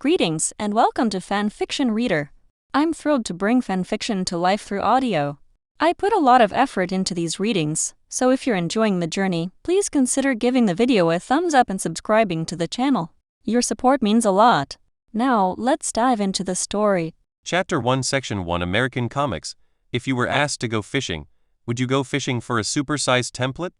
Greetings and welcome to Fanfiction Reader. I'm thrilled to bring fanfiction to life through audio. I put a lot of effort into these readings, so if you're enjoying the journey, please consider giving the video a thumbs up and subscribing to the channel. Your support means a lot. Now, let's dive into the story. Chapter 1 Section 1 American Comics. If you were asked to go fishing, would you go fishing for a supersized template?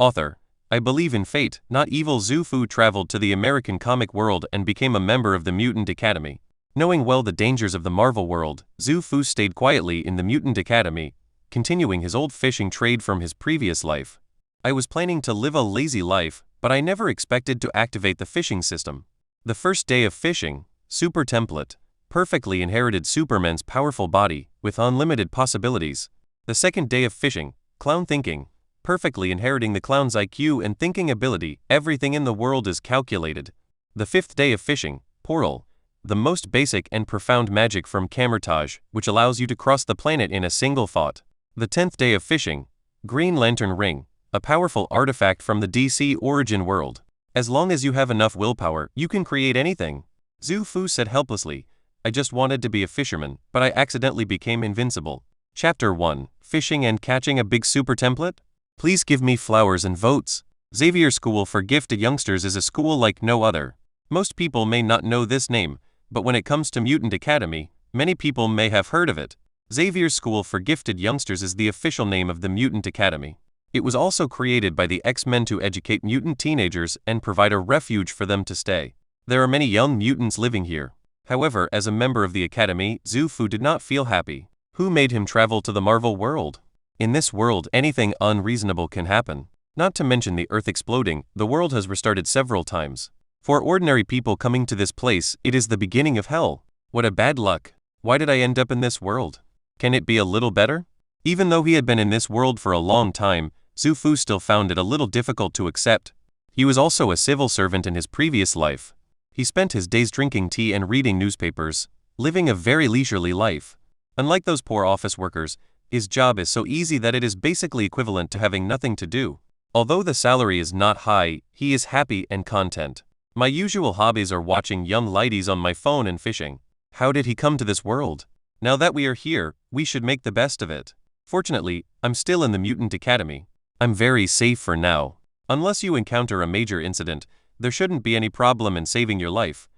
Author. I believe in fate, not evil. Zufu traveled to the American comic world and became a member of the Mutant Academy. Knowing well the dangers of the Marvel world, Zufu stayed quietly in the Mutant Academy, continuing his old fishing trade from his previous life. I was planning to live a lazy life, but I never expected to activate the fishing system. The first day of fishing, Super Template, perfectly inherited Superman's powerful body, with unlimited possibilities. The second day of fishing, Clown Thinking, perfectly inheriting the clown's IQ and thinking ability. Everything in the world is calculated. The fifth day of fishing, Portal, the most basic and profound magic from Camouflage, which allows you to cross the planet in a single thought. The 10th day of fishing, Green Lantern Ring, a powerful artifact from the DC origin world. As long as you have enough willpower, you can create anything. Zufu said helplessly, I just wanted to be a fisherman, but I accidentally became invincible. Chapter 1, Fishing and Catching a Big Super Template? Please give me flowers and votes. Xavier School for Gifted Youngsters is a school like no other. Most people may not know this name, but when it comes to Mutant Academy, many people may have heard of it. Xavier School for Gifted Youngsters is the official name of the Mutant Academy. It was also created by the X-Men to educate mutant teenagers and provide a refuge for them to stay. There are many young mutants living here. However, as a member of the Academy, Zufu did not feel happy. Who made him travel to the Marvel world? In this world, anything unreasonable can happen. Not to mention the Earth exploding, the world has restarted several times. For ordinary people coming to this place, it is the beginning of hell. What a bad luck. Why did I end up in this world? Can it be a little better? Even though he had been in this world for a long time, Zufu still found it a little difficult to accept. He was also a civil servant in his previous life. He spent his days drinking tea and reading newspapers, living a very leisurely life. Unlike those poor office workers, his job is so easy that it is basically equivalent to having nothing to do. Although the salary is not high, he is happy and content. My usual hobbies are watching young ladies on my phone and fishing. How did he come to this world? Now that we are here, we should make the best of it. Fortunately, I'm still in the Mutant Academy. I'm very safe for now. Unless you encounter a major incident, there shouldn't be any problem in saving your life.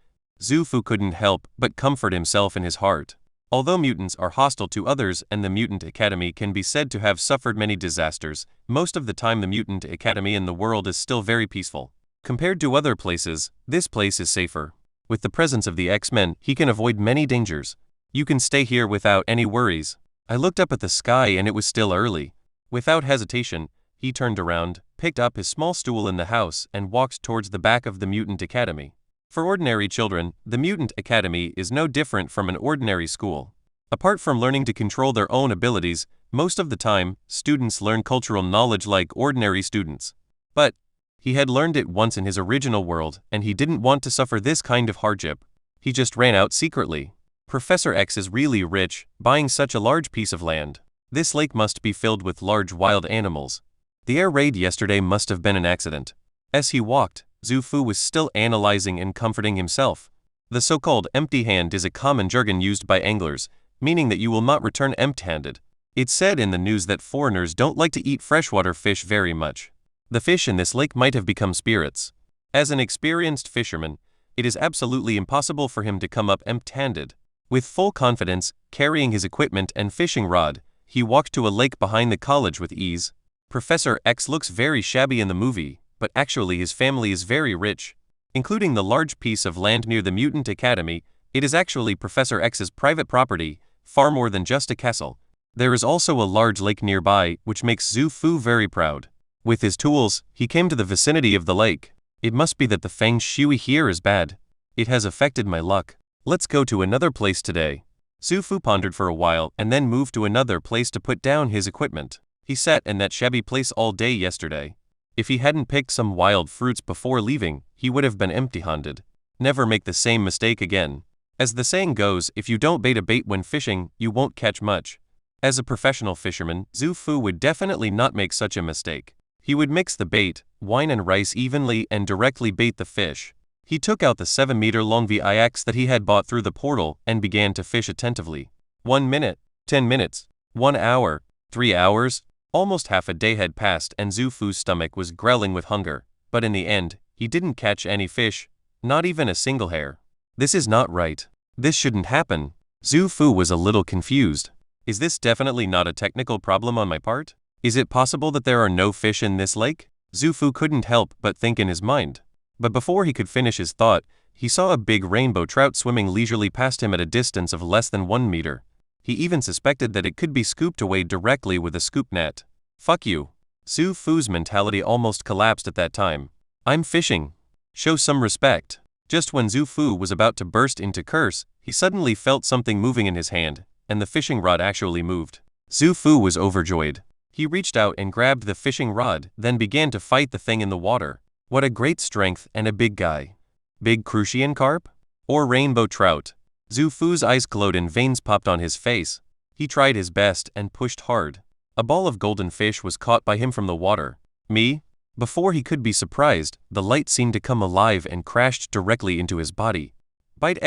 Zufu couldn't help but comfort himself in his heart. Although mutants are hostile to others and the Mutant Academy can be said to have suffered many disasters, most of the time the Mutant Academy in the world is still very peaceful. Compared to other places, this place is safer. With the presence of the X-Men, he can avoid many dangers. You can stay here without any worries. I looked up at the sky and it was still early. Without hesitation, he turned around, picked up his small stool in the house and walked towards the back of the Mutant Academy. For ordinary children, the Mutant Academy is no different from an ordinary school. Apart from learning to control their own abilities, most of the time, students learn cultural knowledge like ordinary students. But he had learned it once in his original world, and he didn't want to suffer this kind of hardship. He just ran out secretly. Professor X is really rich, buying such a large piece of land. This lake must be filled with large wild animals. The air raid yesterday must have been an accident. As he walked, Zufu was still analyzing and comforting himself. The so-called empty hand is a common jargon used by anglers, meaning that you will not return empty-handed. It's said in the news that foreigners don't like to eat freshwater fish very much. The fish in this lake might have become spirits. As an experienced fisherman, it is absolutely impossible for him to come up empty-handed. With full confidence, carrying his equipment and fishing rod, he walked to a lake behind the college with ease. Professor X looks very shabby in the movie, but actually his family is very rich. Including the large piece of land near the Mutant Academy, it is actually Professor X's private property, far more than just a castle. There is also a large lake nearby, which makes Zufu very proud. With his tools, he came to the vicinity of the lake. It must be that the feng shui here is bad. It has affected my luck. Let's go to another place today. Zufu pondered for a while and then moved to another place to put down his equipment. He sat in that shabby place all day yesterday. If he hadn't picked some wild fruits before leaving, he would have been empty-handed. Never make the same mistake again. As the saying goes, if you don't bait a bait when fishing, you won't catch much. As a professional fisherman, Zufu would definitely not make such a mistake. He would mix the bait, wine and rice evenly and directly bait the fish. He took out the 7-meter-long VIX that he had bought through the portal and began to fish attentively. 1 minute, 10 minutes, 1 hour, 3 hours, almost half a day had passed and Zufu's stomach was growling with hunger, but in the end, he didn't catch any fish, not even a single hair. This is not right. This shouldn't happen. Zufu was a little confused. Is this definitely not a technical problem on my part? Is it possible that there are no fish in this lake? Zufu couldn't help but think in his mind. But before he could finish his thought, he saw a big rainbow trout swimming leisurely past him at a distance of less than 1 meter. He even suspected that it could be scooped away directly with a scoop net. Fuck you. Zufu's mentality almost collapsed at that time. I'm fishing. Show some respect. Just when Zufu was about to burst into curse, he suddenly felt something moving in his hand, and the fishing rod actually moved. Zufu was overjoyed. He reached out and grabbed the fishing rod, then began to fight the thing in the water. What a great strength and a big guy. Big crucian carp? Or rainbow trout? Zufu's eyes glowed and veins popped on his face. He tried his best and pushed hard. A ball of golden fish was caught by him from the water. Me? Before he could be surprised, the light seemed to come alive and crashed directly into his body. Bite!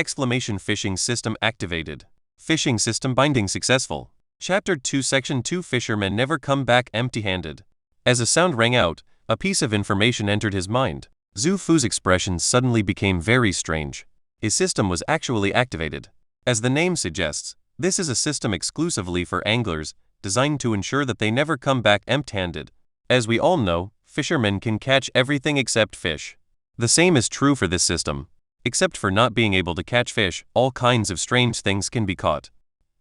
Fishing system activated. Fishing system binding successful. Chapter 2 Section 2 Fishermen never come back empty-handed. As a sound rang out, a piece of information entered his mind. Zufu's expression suddenly became very strange. His system was actually activated. As the name suggests, this is a system exclusively for anglers, designed to ensure that they never come back empty-handed. As we all know, fishermen can catch everything except fish. The same is true for this system. Except for not being able to catch fish, all kinds of strange things can be caught.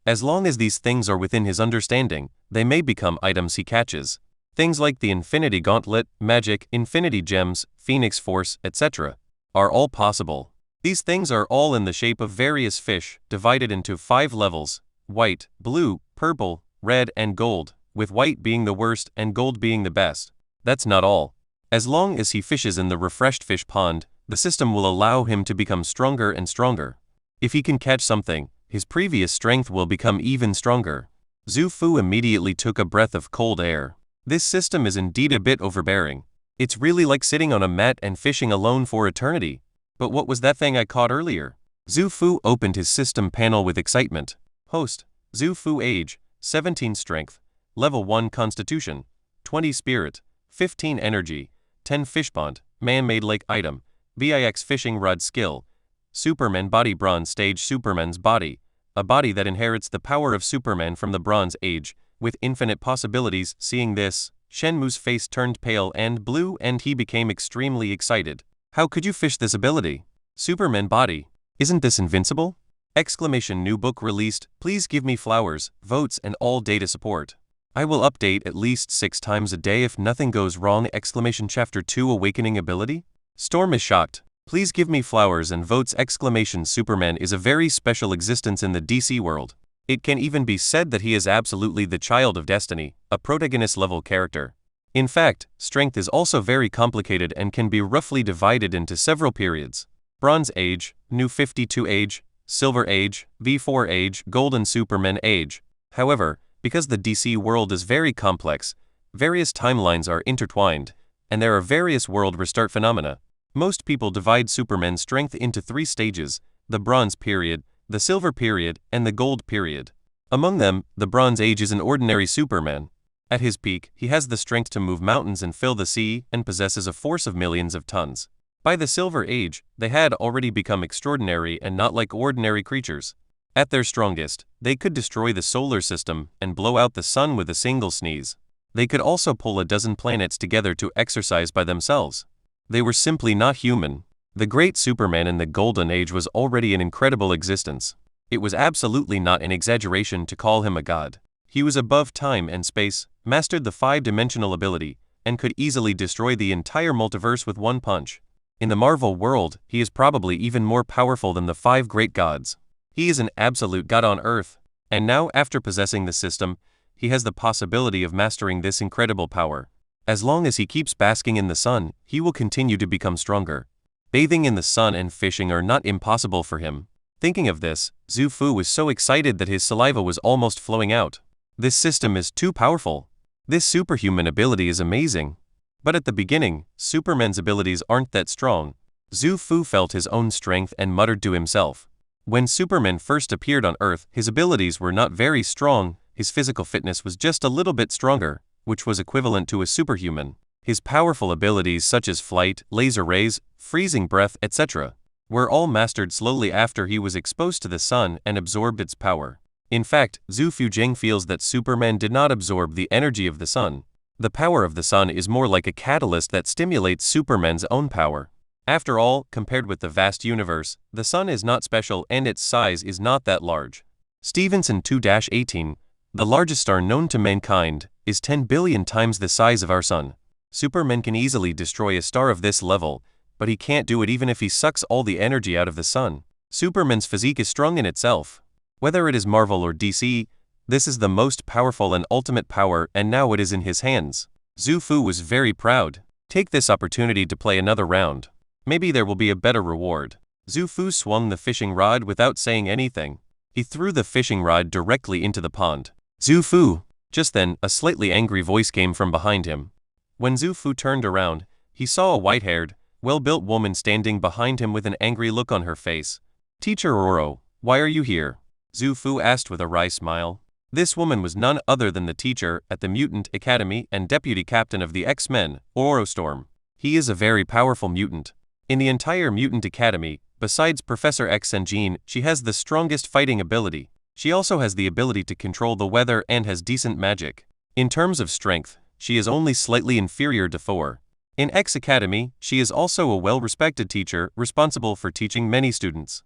As long as these things are within his understanding, they may become items he catches. Things like the Infinity Gauntlet, Magic, Infinity Gems, Phoenix Force, etc. are all possible. These things are all in the shape of various fish, divided into 5 levels: white, blue, purple, red, and gold, with white being the worst and gold being the best. That's not all. As long as he fishes in the refreshed fish pond, the system will allow him to become stronger and stronger. If he can catch something, his previous strength will become even stronger. Zufu immediately took a breath of cold air. This system is indeed a bit overbearing. It's really like sitting on a mat and fishing alone for eternity. But what was that thing I caught earlier? Zufu opened his system panel with excitement. Host: Zufu. Age: 17 Strength, Level 1 Constitution, 20 Spirit, 15 Energy, 10 Fish Pond, Man-made lake item, VIX fishing rod skill, Superman body bronze stage. Superman's body, a body that inherits the power of Superman from the Bronze Age, with infinite possibilities. Seeing this, Shenmue's face turned pale and blue and he became extremely excited. How could you fish this ability? Superman body. Isn't this invincible? Exclamation. New book released. Please give me flowers, votes and all data support. I will update at least 6 times a day if nothing goes wrong. Exclamation. Chapter 2 Awakening ability? Storm is shocked. Please give me flowers and votes! Exclamation. Superman is a very special existence in the DC world. It can even be said that he is absolutely the child of destiny, a protagonist-level character. In fact, strength is also very complicated and can be roughly divided into several periods. Bronze Age, New 52 Age, Silver Age, V4 Age, Golden Superman Age. However, because the DC world is very complex, various timelines are intertwined, and there are various world restart phenomena. Most people divide Superman's strength into 3 stages: the Bronze period, the Silver period, and the Gold period. Among them, the Bronze Age is an ordinary Superman. At his peak, he has the strength to move mountains and fill the sea, and possesses a force of millions of tons. By the Silver Age, they had already become extraordinary and not like ordinary creatures. At their strongest, they could destroy the solar system and blow out the sun with a single sneeze. They could also pull a dozen planets together to exercise by themselves. They were simply not human. The great Superman in the Golden Age was already an incredible existence. It was absolutely not an exaggeration to call him a god. He was above time and space, mastered the 5-dimensional ability, and could easily destroy the entire multiverse with one punch. In the Marvel world, he is probably even more powerful than the 5 great gods. He is an absolute god on Earth, and now after possessing the system, he has the possibility of mastering this incredible power. As long as he keeps basking in the sun, he will continue to become stronger. Bathing in the sun and fishing are not impossible for him. Thinking of this, Zufu was so excited that his saliva was almost flowing out. This system is too powerful. This superhuman ability is amazing. But at the beginning, Superman's abilities aren't that strong. Zufu felt his own strength and muttered to himself. When Superman first appeared on Earth, his abilities were not very strong, his physical fitness was just a little bit stronger, which was equivalent to a superhuman. His powerful abilities such as flight, laser rays, freezing breath, etc., were all mastered slowly after he was exposed to the sun and absorbed its power. In fact, Zufu Jing feels that Superman did not absorb the energy of the sun. The power of the sun is more like a catalyst that stimulates Superman's own power. After all, compared with the vast universe, the sun is not special and its size is not that large. Stevenson 2-18, the largest star known to mankind, is 10 billion times the size of our sun. Superman can easily destroy a star of this level, but he can't do it even if he sucks all the energy out of the sun. Superman's physique is strong in itself. Whether it is Marvel or DC, this is the most powerful and ultimate power, and now it is in his hands. Zufu was very proud. Take this opportunity to play another round. Maybe there will be a better reward. Zufu swung the fishing rod without saying anything. He threw the fishing rod directly into the pond. Zufu! Just then, a slightly angry voice came from behind him. When Zufu turned around, he saw a white-haired, well-built woman standing behind him with an angry look on her face. "Teacher Oro, why are you here?" Zufu asked with a wry smile. This woman was none other than the teacher at the Mutant Academy and deputy captain of the X-Men, Oro Storm. He is a very powerful mutant. In the entire Mutant Academy, besides Professor X and Jean, she has the strongest fighting ability. She also has the ability to control the weather and has decent magic. In terms of strength, she is only slightly inferior to Thor. In X Academy, she is also a well-respected teacher responsible for teaching many students.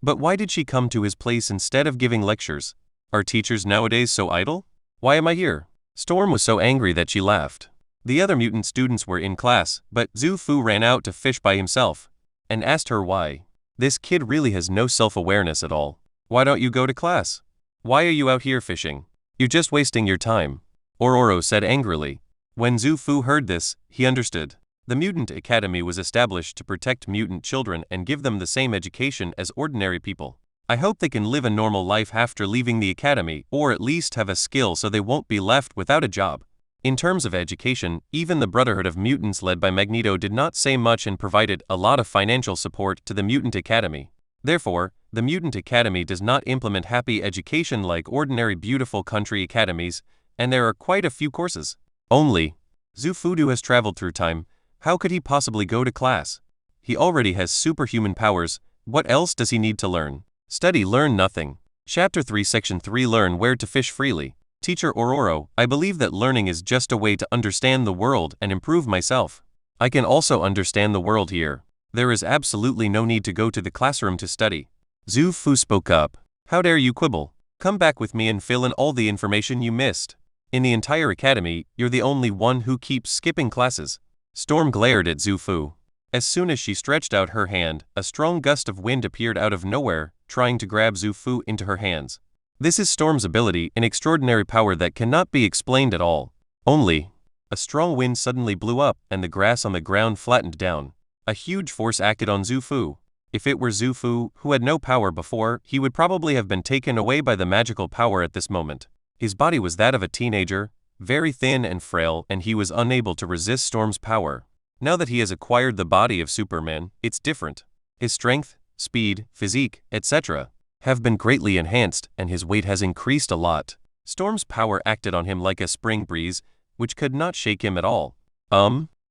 But why did she come to his place instead of giving lectures? Are teachers nowadays so idle? Why am I here? Storm was so angry that she laughed. The other mutant students were in class, but Zufu ran out to fish by himself and asked her why. This kid really has no self-awareness at all. Why don't you go to class? Why are you out here fishing? You're just wasting your time, Ororo said angrily. When Zufu heard this, he understood. The Mutant Academy was established to protect mutant children and give them the same education as ordinary people. I hope they can live a normal life after leaving the academy, or at least have a skill so they won't be left without a job. In terms of education, even the Brotherhood of Mutants led by Magneto did not say much and provided a lot of financial support to the Mutant Academy. Therefore, the Mutant Academy does not implement happy education like ordinary beautiful country academies, and there are quite a few courses. Only, Zufu has traveled through time. How could he possibly go to class? He already has superhuman powers. What else does he need to learn? Study, learn nothing. Chapter 3 Section 3 Learn where to fish freely. Teacher Ororo, I believe that learning is just a way to understand the world and improve myself. I can also understand the world here. There is absolutely no need to go to the classroom to study. Zufu spoke up. How dare you quibble? Come back with me and fill in all the information you missed. In the entire academy, you're the only one who keeps skipping classes. Storm glared at Zufu. As soon as she stretched out her hand, a strong gust of wind appeared out of nowhere, trying to grab Zufu into her hands. This is Storm's ability, an extraordinary power that cannot be explained at all. Only, a strong wind suddenly blew up and the grass on the ground flattened down. A huge force acted on Zufu. If it were Zufu, who had no power before, he would probably have been taken away by the magical power at this moment. His body was that of a teenager, very thin and frail, and he was unable to resist Storm's power. Now that he has acquired the body of Superman, it's different. His strength, speed, physique, etc. have been greatly enhanced, and his weight has increased a lot. Storm's power acted on him like a spring breeze, which could not shake him at all.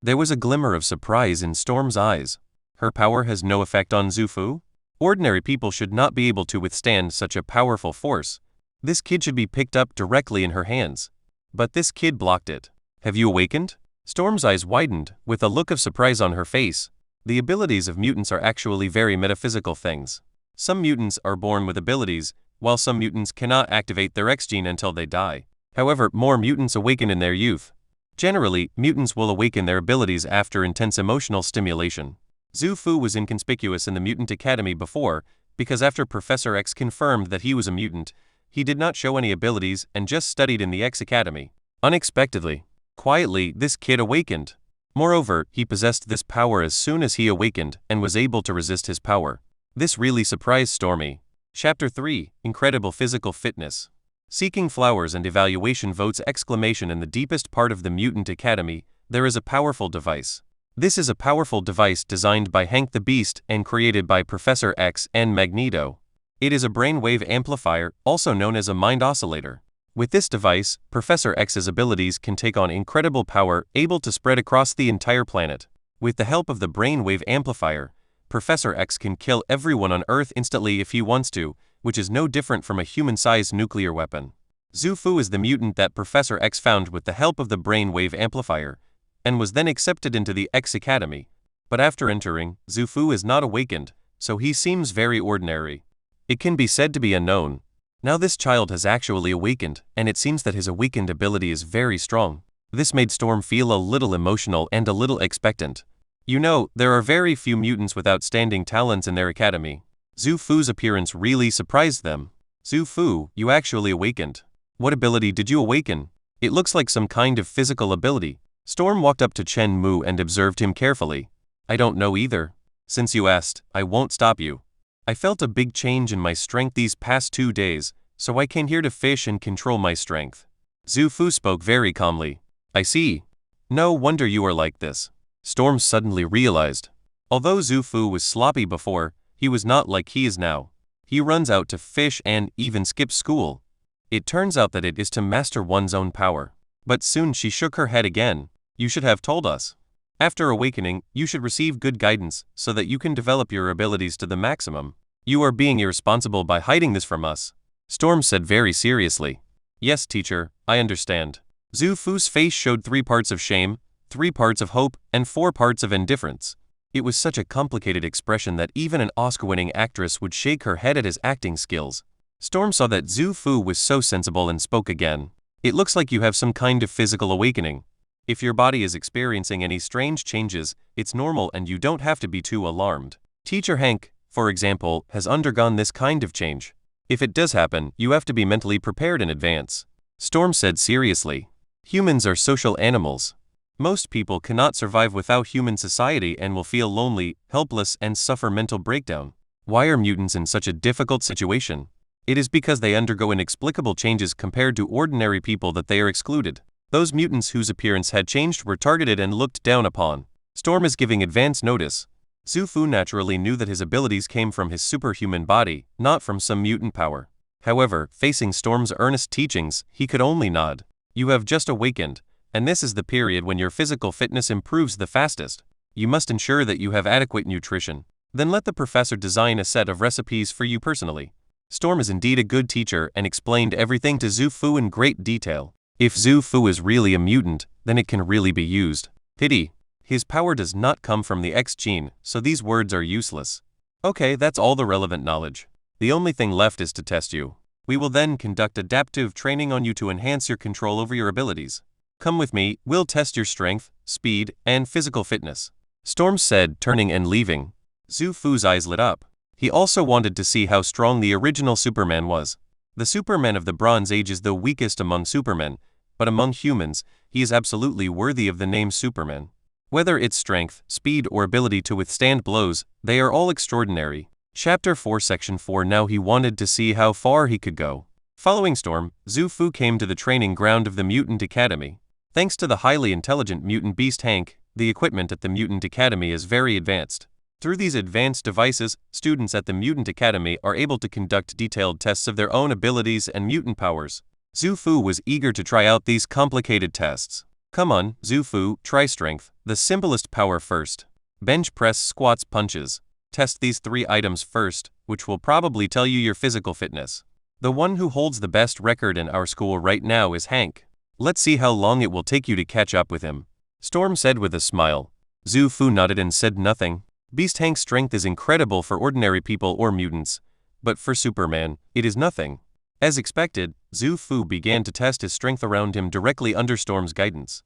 There was a glimmer of surprise in Storm's eyes. Her power has no effect on Zufu? Ordinary people should not be able to withstand such a powerful force. This kid should be picked up directly in her hands. But this kid blocked it. Have you awakened? Storm's eyes widened, with a look of surprise on her face. The abilities of mutants are actually very metaphysical things. Some mutants are born with abilities, while some mutants cannot activate their X gene until they die. However, more mutants awaken in their youth. Generally, mutants will awaken their abilities after intense emotional stimulation. Zufu was inconspicuous in the Mutant Academy before, because after Professor X confirmed that he was a mutant, he did not show any abilities and just studied in the X Academy. Unexpectedly, quietly, this kid awakened. Moreover, he possessed this power as soon as he awakened and was able to resist his power. This really surprised Stormy. Chapter 3 Incredible Physical Fitness. Seeking flowers and evaluation votes! In the deepest part of the Mutant Academy, there is a powerful device. This is a powerful device designed by Hank the Beast and created by Professor X and Magneto. It is a brainwave amplifier, also known as a mind oscillator. With this device, Professor X's abilities can take on incredible power, able to spread across the entire planet. With the help of the brainwave amplifier, Professor X can kill everyone on Earth instantly if he wants to, which is no different from a human-sized nuclear weapon. Zufu is the mutant that Professor X found with the help of the brainwave amplifier, and was then accepted into the X Academy. But after entering, Zufu is not awakened, so he seems very ordinary. It can be said to be unknown. Now this child has actually awakened, and it seems that his awakened ability is very strong. This made Storm feel a little emotional and a little expectant. You know, there are very few mutants with outstanding talents in their academy. Zufu's appearance really surprised them. Zufu, you actually awakened. What ability did you awaken? It looks like some kind of physical ability. Storm walked up to Chen Mu and observed him carefully. I don't know either. Since you asked, I won't stop you. I felt a big change in my strength these past 2 days, so I came here to fish and control my strength. Zufu spoke very calmly. I see. No wonder you are like this. Storm suddenly realized. Although Zufu was sloppy before, he was not like he is now. He runs out to fish and even skips school. It turns out that it is to master one's own power. But soon she shook her head again. You should have told us. After awakening, you should receive good guidance so that you can develop your abilities to the maximum. You are being irresponsible by hiding this from us. Storm said very seriously. Yes, teacher, I understand. Zufu's face showed 3 parts of shame, 3 parts of hope, and 4 parts of indifference. It was such a complicated expression that even an Oscar-winning actress would shake her head at his acting skills. Storm saw that Zufu was so sensible and spoke again. It looks like you have some kind of physical awakening. If your body is experiencing any strange changes, it's normal and you don't have to be too alarmed. Teacher Hank, for example, has undergone this kind of change. If it does happen, you have to be mentally prepared in advance. Storm said seriously. Humans are social animals. Most people cannot survive without human society and will feel lonely, helpless, and suffer mental breakdown. Why are mutants in such a difficult situation? It is because they undergo inexplicable changes compared to ordinary people that they are excluded. Those mutants whose appearance had changed were targeted and looked down upon. Storm is giving advance notice. Zufu naturally knew that his abilities came from his superhuman body, not from some mutant power. However, facing Storm's earnest teachings, he could only nod. You have just awakened, and this is the period when your physical fitness improves the fastest. You must ensure that you have adequate nutrition. Then let the professor design a set of recipes for you personally. Storm is indeed a good teacher and explained everything to Zufu in great detail. If Zufu is really a mutant, then it can really be used. Pity. His power does not come from the X gene, so these words are useless. Okay, that's all the relevant knowledge. The only thing left is to test you. We will then conduct adaptive training on you to enhance your control over your abilities. Come with me, we'll test your strength, speed, and physical fitness. Storm said, turning and leaving. Zufu's eyes lit up. He also wanted to see how strong the original Superman was. The Superman of the Bronze Age is the weakest among Supermen, but among humans, he is absolutely worthy of the name Superman. Whether it's strength, speed, or ability to withstand blows, they are all extraordinary. Chapter 4 Section 4 Now he wanted to see how far he could go. Following Storm, Zufu came to the training ground of the Mutant Academy. Thanks to the highly intelligent mutant beast Hank, the equipment at the Mutant Academy is very advanced. Through these advanced devices, students at the Mutant Academy are able to conduct detailed tests of their own abilities and mutant powers. Zufu was eager to try out these complicated tests. Come on, Zufu, try strength, the simplest power first. Bench press, squats, punches. Test these 3 items first, which will probably tell you your physical fitness. The one who holds the best record in our school right now is Hank. Let's see how long it will take you to catch up with him. Storm said with a smile. Zufu nodded and said nothing. Beast Hank's strength is incredible for ordinary people or mutants, but for Superman, it is nothing. As expected, Zufu began to test his strength around him directly under Storm's guidance.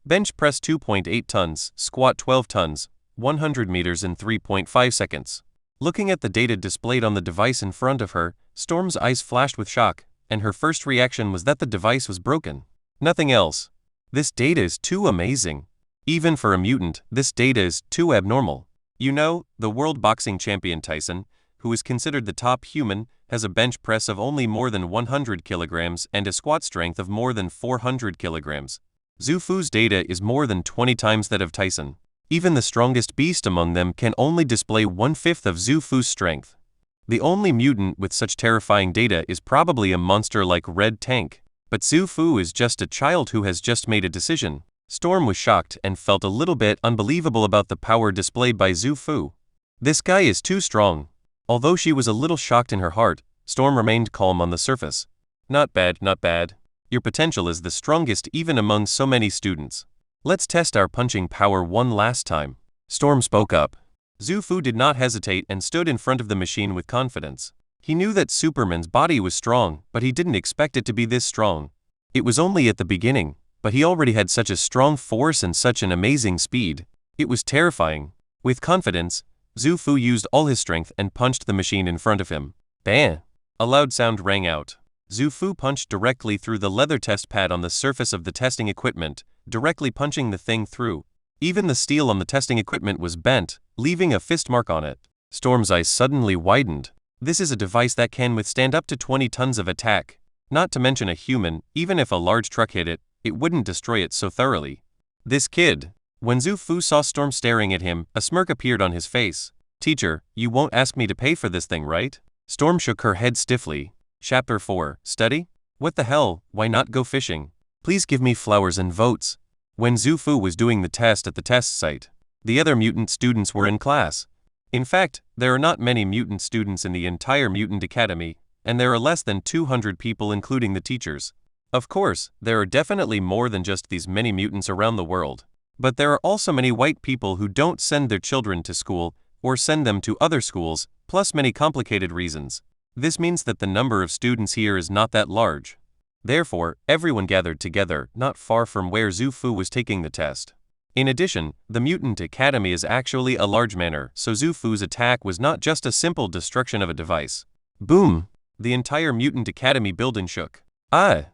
Bench press 2.8 tons, squat 12 tons, 100 meters in 3.5 seconds. Looking at the data displayed on the device in front of her, Storm's eyes flashed with shock, and her first reaction was that the device was broken. Nothing else. This data is too amazing. Even for a mutant, this data is too abnormal. You know, the world boxing champion Tyson, who is considered the top human, has a bench press of only more than 100 kilograms and a squat strength of more than 400 kilograms. Zufu's data is more than 20 times that of Tyson. Even the strongest beast among them can only display 1/5 of Zufu's strength. The only mutant with such terrifying data is probably a monster like Red Tank. But Zufu is just a child who has just made a decision. Storm was shocked and felt a little bit unbelievable about the power displayed by Zufu. This guy is too strong. Although she was a little shocked in her heart, Storm remained calm on the surface. Not bad, not bad. Your potential is the strongest even among so many students. Let's test our punching power one last time. Storm spoke up. Zufu did not hesitate and stood in front of the machine with confidence. He knew that Superman's body was strong, but he didn't expect it to be this strong. It was only at the beginning, but he already had such a strong force and such an amazing speed. It was terrifying. With confidence, Zufu used all his strength and punched the machine in front of him. Bam! A loud sound rang out. Zufu punched directly through the leather test pad on the surface of the testing equipment, directly punching the thing through. Even the steel on the testing equipment was bent, leaving a fist mark on it. Storm's eyes suddenly widened. This is a device that can withstand up to 20 tons of attack. Not to mention a human, even if a large truck hit it, it wouldn't destroy it so thoroughly. This kid. When Zufu saw Storm staring at him, a smirk appeared on his face. Teacher, you won't ask me to pay for this thing, right? Storm shook her head stiffly. Chapter 4, Study? What the hell, why not go fishing? Please give me flowers and votes. When Zufu was doing the test at the test site, the other mutant students were in class. In fact, there are not many mutant students in the entire Mutant Academy, and there are less than 200 people including the teachers. Of course, there are definitely more than just these many mutants around the world. But there are also many white people who don't send their children to school, or send them to other schools, plus many complicated reasons. This means that the number of students here is not that large. Therefore, everyone gathered together, not far from where Zufu was taking the test. In addition, the Mutant Academy is actually a large manor, so Zufu's attack was not just a simple destruction of a device. Boom! The entire Mutant Academy building shook. Ah!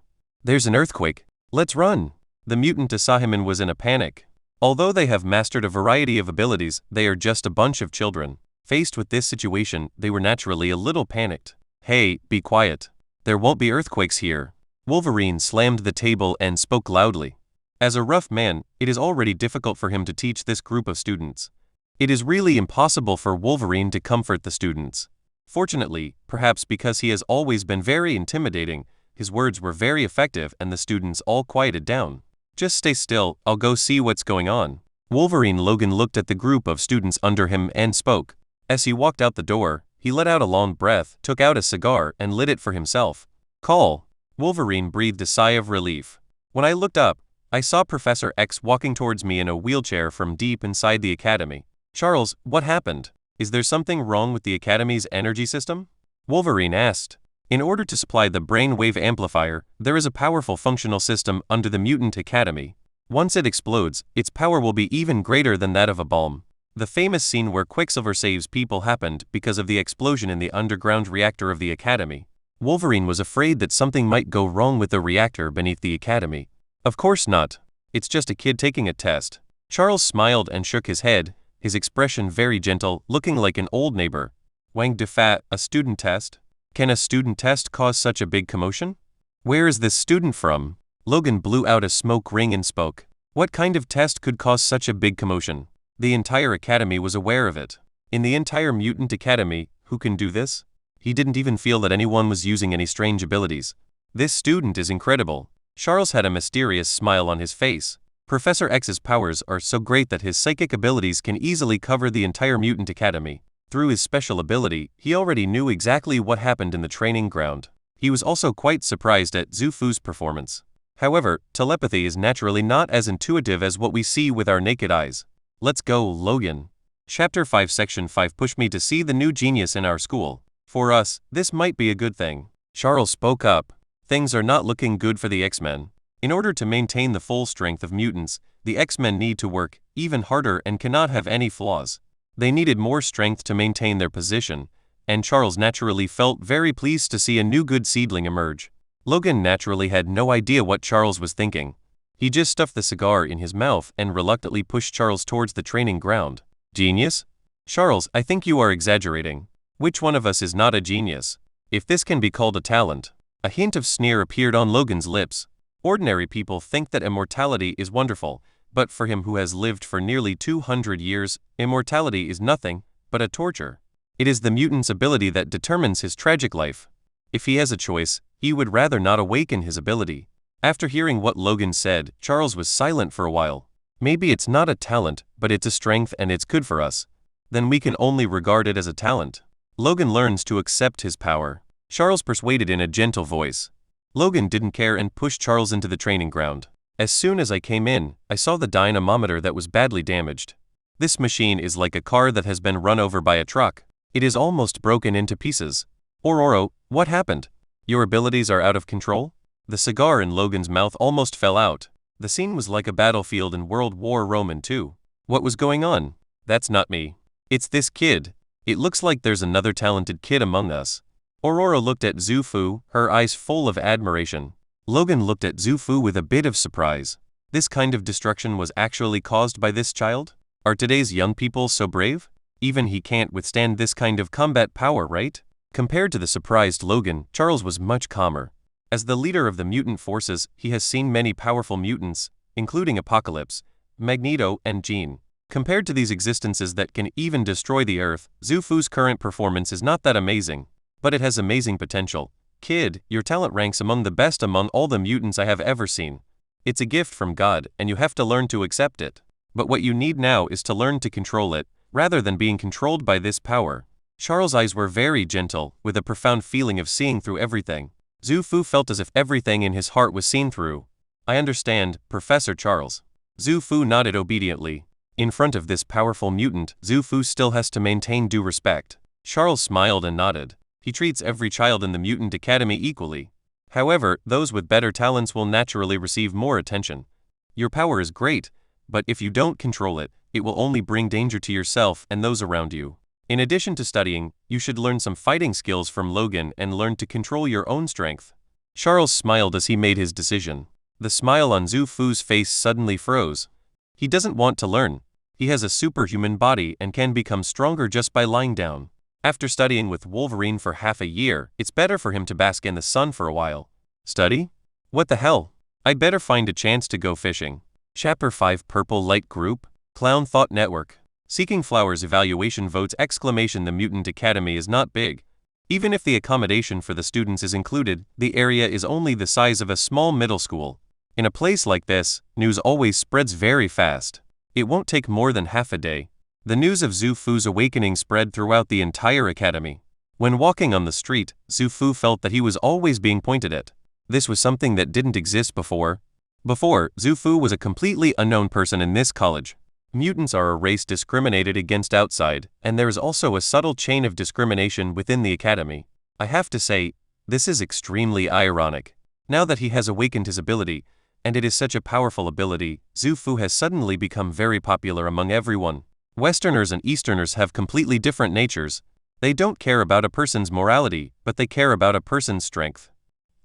There's an earthquake. Let's run! The mutant Asahiman was in a panic. Although they have mastered a variety of abilities, they are just a bunch of children. Faced with this situation, they were naturally a little panicked. Hey, be quiet. There won't be earthquakes here. Wolverine slammed the table and spoke loudly. As a rough man, it is already difficult for him to teach this group of students. It is really impossible for Wolverine to comfort the students. Fortunately, perhaps because he has always been very intimidating, his words were very effective and the students all quieted down. Just stay still, I'll go see what's going on. Wolverine Logan looked at the group of students under him and spoke. As he walked out the door, he let out a long breath, took out a cigar, and lit it for himself. Call. Wolverine breathed a sigh of relief. When I looked up, I saw Professor X walking towards me in a wheelchair from deep inside the academy. Charles, what happened? Is there something wrong with the academy's energy system? Wolverine asked. In order to supply the brainwave amplifier, there is a powerful functional system under the Mutant Academy. Once it explodes, its power will be even greater than that of a bomb. The famous scene where Quicksilver saves people happened because of the explosion in the underground reactor of the Academy. Wolverine was afraid that something might go wrong with the reactor beneath the Academy. Of course not. It's just a kid taking a test. Charles smiled and shook his head, his expression very gentle, looking like an old neighbor. Wang Defat, a student test? Can a student test cause such a big commotion? Where is this student from? Logan blew out a smoke ring and spoke. What kind of test could cause such a big commotion? The entire academy was aware of it. In the entire Mutant Academy, who can do this? He didn't even feel that anyone was using any strange abilities. This student is incredible. Charles had a mysterious smile on his face. Professor X's powers are so great that his psychic abilities can easily cover the entire Mutant Academy. Through his special ability, he already knew exactly what happened in the training ground. He was also quite surprised at Zufu's performance. However, telepathy is naturally not as intuitive as what we see with our naked eyes. Let's go, Logan. Chapter 5 Section 5 Push me to see the new genius in our school. For us, this might be a good thing. Charles spoke up. Things are not looking good for the X-Men. In order to maintain the full strength of mutants, the X-Men need to work even harder and cannot have any flaws. They needed more strength to maintain their position, and Charles naturally felt very pleased to see a new good seedling emerge. Logan naturally had no idea what Charles was thinking. He just stuffed the cigar in his mouth and reluctantly pushed Charles towards the training ground. Genius? Charles, I think you are exaggerating. Which one of us is not a genius? If this can be called a talent. A hint of sneer appeared on Logan's lips. Ordinary people think that immortality is wonderful, but for him who has lived for nearly 200 years, immortality is nothing but a torture. It is the mutant's ability that determines his tragic life. If he has a choice, he would rather not awaken his ability. After hearing what Logan said, Charles was silent for a while. Maybe it's not a talent, but it's a strength and it's good for us. Then we can only regard it as a talent. Logan learns to accept his power. Charles persuaded in a gentle voice. Logan didn't care and pushed Charles into the training ground. As soon as I came in, I saw the dynamometer that was badly damaged. This machine is like a car that has been run over by a truck. It is almost broken into pieces. Ororo, what happened? Your abilities are out of control? The cigar in Logan's mouth almost fell out. The scene was like a battlefield in World War Roman II. What was going on? That's not me. It's this kid. It looks like there's another talented kid among us. Aurora looked at Zufu, her eyes full of admiration. Logan looked at Zufu with a bit of surprise. This kind of destruction was actually caused by this child? Are today's young people so brave? Even he can't withstand this kind of combat power, right? Compared to the surprised Logan, Charles was much calmer. As the leader of the mutant forces, he has seen many powerful mutants, including Apocalypse, Magneto, and Jean. Compared to these existences that can even destroy the Earth, Zufu's current performance is not that amazing. But it has amazing potential. Kid, your talent ranks among the best among all the mutants I have ever seen. It's a gift from God, and you have to learn to accept it. But what you need now is to learn to control it, rather than being controlled by this power. Charles' eyes were very gentle, with a profound feeling of seeing through everything. Zufu felt as if everything in his heart was seen through. I understand, Professor Charles. Zufu nodded obediently. In front of this powerful mutant, Zufu still has to maintain due respect. Charles smiled and nodded. He treats every child in the Mutant Academy equally. However, those with better talents will naturally receive more attention. Your power is great, but if you don't control it, it will only bring danger to yourself and those around you. In addition to studying, you should learn some fighting skills from Logan and learn to control your own strength. Charles smiled as he made his decision. The smile on Zufu's face suddenly froze. He doesn't want to learn. He has a superhuman body and can become stronger just by lying down. After studying with Wolverine for half a year, it's better for him to bask in the sun for a while. Study? What the hell? I'd better find a chance to go fishing. Chapter 5 Purple Light Group, Clown Thought Network. Seeking Flowers Evaluation Votes! The Mutant Academy is not big. Even if the accommodation for the students is included, the area is only the size of a small middle school. In a place like this, news always spreads very fast. It won't take more than half a day. The news of Zufu's awakening spread throughout the entire academy. When walking on the street, Zufu felt that he was always being pointed at. This was something that didn't exist before. Before, Zufu was a completely unknown person in this college. Mutants are a race discriminated against outside, and there is also a subtle chain of discrimination within the academy. I have to say, this is extremely ironic. Now that he has awakened his ability, and it is such a powerful ability, Zufu has suddenly become very popular among everyone. Westerners and Easterners have completely different natures. They don't care about a person's morality, but they care about a person's strength.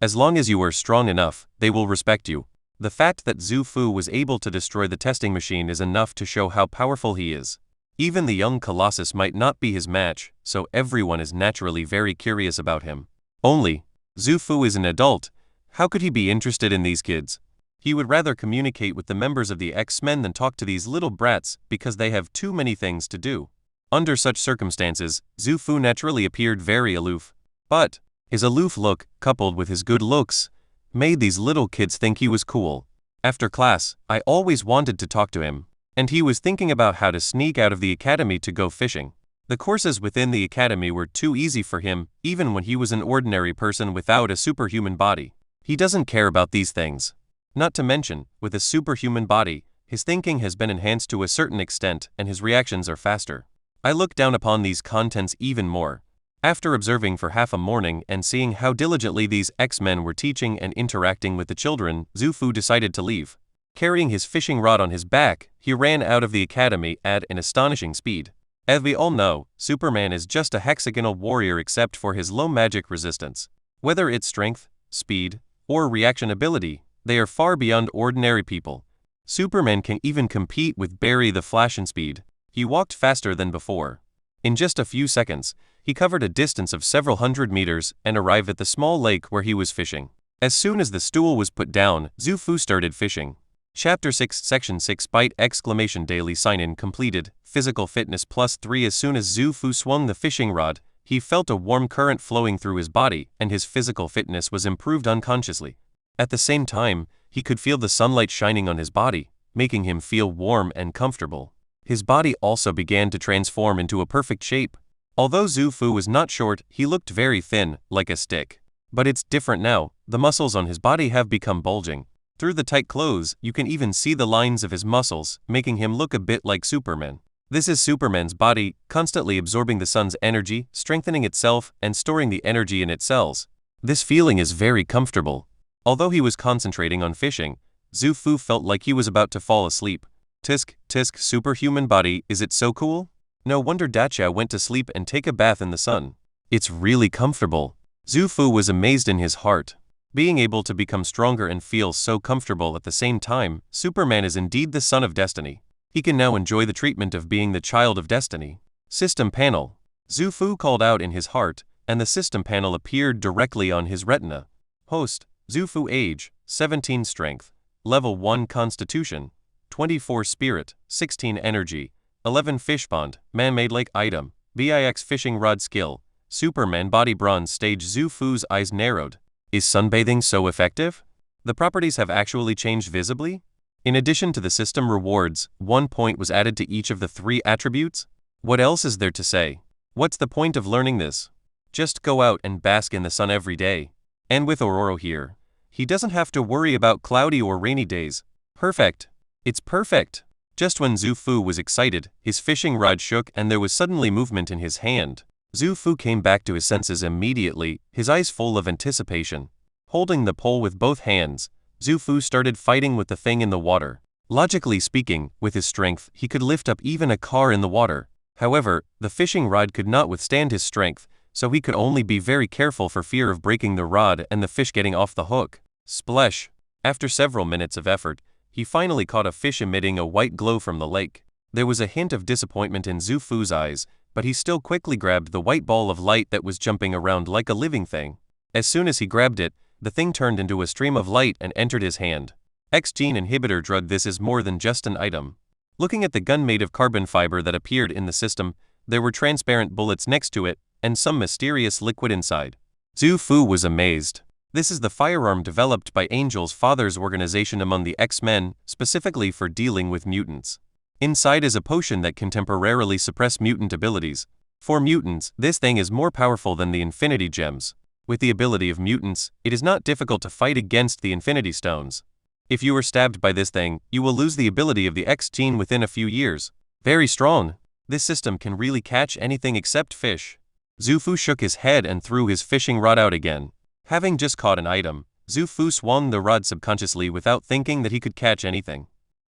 As long as you are strong enough, they will respect you. The fact that Zufu was able to destroy the testing machine is enough to show how powerful he is. Even the young Colossus might not be his match, so everyone is naturally very curious about him. Only, Zufu is an adult. How could he be interested in these kids? He would rather communicate with the members of the X-Men than talk to these little brats because they have too many things to do. Under such circumstances, Zufu naturally appeared very aloof. But his aloof look, coupled with his good looks, made these little kids think he was cool. After class, I always wanted to talk to him, and he was thinking about how to sneak out of the academy to go fishing. The courses within the academy were too easy for him, even when he was an ordinary person without a superhuman body. He doesn't care about these things. Not to mention, with a superhuman body, his thinking has been enhanced to a certain extent and his reactions are faster. I look down upon these contents even more. After observing for half a morning and seeing how diligently these X-Men were teaching and interacting with the children, Zufu decided to leave. Carrying his fishing rod on his back, he ran out of the academy at an astonishing speed. As we all know, Superman is just a hexagonal warrior except for his low magic resistance. Whether it's strength, speed, or reaction ability, they are far beyond ordinary people. Superman can even compete with Barry the Flash in speed. He walked faster than before. In just a few seconds, he covered a distance of several hundred meters and arrived at the small lake where he was fishing. As soon as the stool was put down, Zufu started fishing. Chapter 6 Section 6 Byte exclamation daily sign-in completed, physical fitness +3 As soon as Zufu swung the fishing rod, he felt a warm current flowing through his body and his physical fitness was improved unconsciously. At the same time, he could feel the sunlight shining on his body, making him feel warm and comfortable. His body also began to transform into a perfect shape. Although Zufu was not short, he looked very thin, like a stick. But it's different now, the muscles on his body have become bulging. Through the tight clothes, you can even see the lines of his muscles, making him look a bit like Superman. This is Superman's body, constantly absorbing the sun's energy, strengthening itself, and storing the energy in its cells. This feeling is very comfortable. Although he was concentrating on fishing, Zufu felt like he was about to fall asleep. Tisk, tisk, superhuman body, is it so cool? No wonder Dacha went to sleep and take a bath in the sun. It's really comfortable. Zufu was amazed in his heart. Being able to become stronger and feel so comfortable at the same time, Superman is indeed the son of destiny. He can now enjoy the treatment of being the child of destiny. System panel. Zufu called out in his heart, and the system panel appeared directly on his retina. Host, Zufu age, 17 strength, level 1 constitution, 24 spirit, 16 energy, 11 fish bond, man-made lake item, BIX fishing rod skill, Superman body bronze stage. Zufu's eyes narrowed. Is sunbathing so effective? The properties have actually changed visibly? In addition to the system rewards, 1 point was added to each of the 3 attributes? What else is there to say? What's the point of learning this? Just go out and bask in the sun every day. And with Ororo here, he doesn't have to worry about cloudy or rainy days. Perfect. It's perfect. Just when Zufu was excited, his fishing rod shook and there was suddenly movement in his hand. Zufu came back to his senses immediately, his eyes full of anticipation. Holding the pole with both hands, Zufu started fighting with the thing in the water. Logically speaking, with his strength, he could lift up even a car in the water. However, the fishing rod could not withstand his strength, so he could only be very careful for fear of breaking the rod and the fish getting off the hook. Splash! After several minutes of effort, he finally caught a fish emitting a white glow from the lake. There was a hint of disappointment in Zufu's eyes, but he still quickly grabbed the white ball of light that was jumping around like a living thing. As soon as he grabbed it, the thing turned into a stream of light and entered his hand. X-gene inhibitor drug. This is more than just an item. Looking at the gun made of carbon fiber that appeared in the system, there were transparent bullets next to it, and some mysterious liquid inside. Zufu was amazed. This is the firearm developed by Angel's father's organization among the X-Men, specifically for dealing with mutants. Inside is a potion that can temporarily suppress mutant abilities. For mutants, this thing is more powerful than the Infinity Gems. With the ability of mutants, it is not difficult to fight against the Infinity Stones. If you are stabbed by this thing, you will lose the ability of the X gene within a few years. Very strong. This system can really catch anything except fish. Zufu shook his head and threw his fishing rod out again. Having just caught an item, Zufu swung the rod subconsciously without thinking that he could catch anything.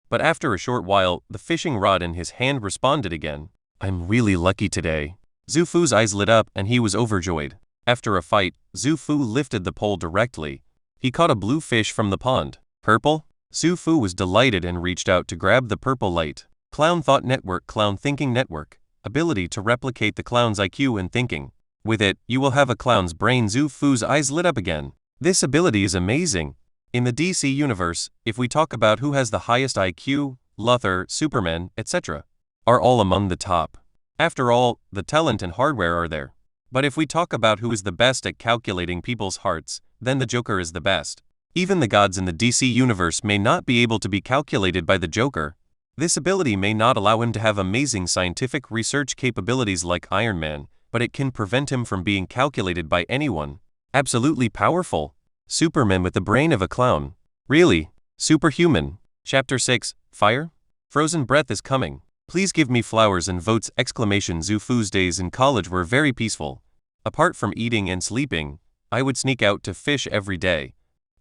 But after a short while, the fishing rod in his hand responded again. I'm really lucky today. Zufu's eyes lit up and he was overjoyed. After a fight, Zufu lifted the pole directly. He caught a blue fish from the pond. Purple? Zufu was delighted and reached out to grab the purple light. Clown Thought Network. Clown Thinking Network. Ability to replicate the clown's IQ and thinking. With it, you will have a clown's brain. Zufu's eyes lit up again. This ability is amazing. In the DC universe, if we talk about who has the highest IQ, Luthor, Superman, etc., are all among the top. After all, the talent and hardware are there. But if we talk about who is the best at calculating people's hearts, then the Joker is the best. Even the gods in the DC universe may not be able to be calculated by the Joker. This ability may not allow him to have amazing scientific research capabilities like Iron Man, but it can prevent him from being calculated by anyone. Absolutely powerful. Superman with the brain of a clown. Really? Superhuman. Chapter 6, Fire? Frozen breath is coming. Please give me flowers and votes! Zufu's days in college were very peaceful. Apart from eating and sleeping, I would sneak out to fish every day.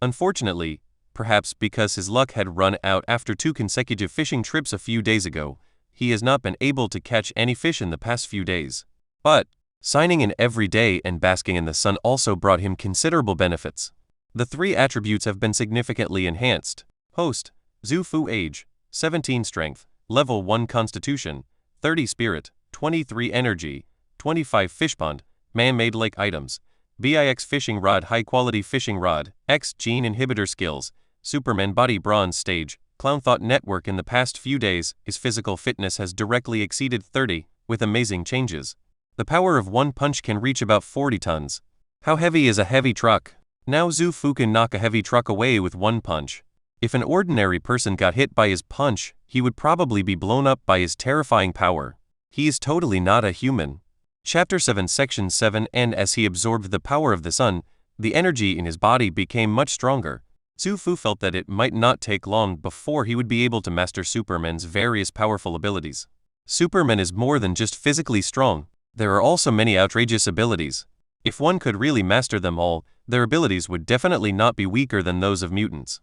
Unfortunately, perhaps because his luck had run out after 2 consecutive fishing trips a few days ago, he has not been able to catch any fish in the past few days. But, signing in every day and basking in the sun also brought him considerable benefits. The 3 attributes have been significantly enhanced. Host, Zufu age, 17 strength, level 1 constitution, 30 spirit, 23 energy, 25 fish pond, man-made lake items, BIX fishing rod high quality fishing rod, X gene inhibitor skills, Superman body bronze stage, Clown Thought Network. In the past few days, his physical fitness has directly exceeded 30, with amazing changes. The power of one punch can reach about 40 tons. How heavy is a heavy truck? Now Zufu can knock a heavy truck away with one punch. If an ordinary person got hit by his punch, he would probably be blown up by his terrifying power. He is totally not a human. Chapter 7 Section 7 And as he absorbed the power of the sun, the energy in his body became much stronger. Zufu felt that it might not take long before he would be able to master Superman's various powerful abilities. Superman is more than just physically strong. There are also many outrageous abilities. If one could really master them all, their abilities would definitely not be weaker than those of mutants.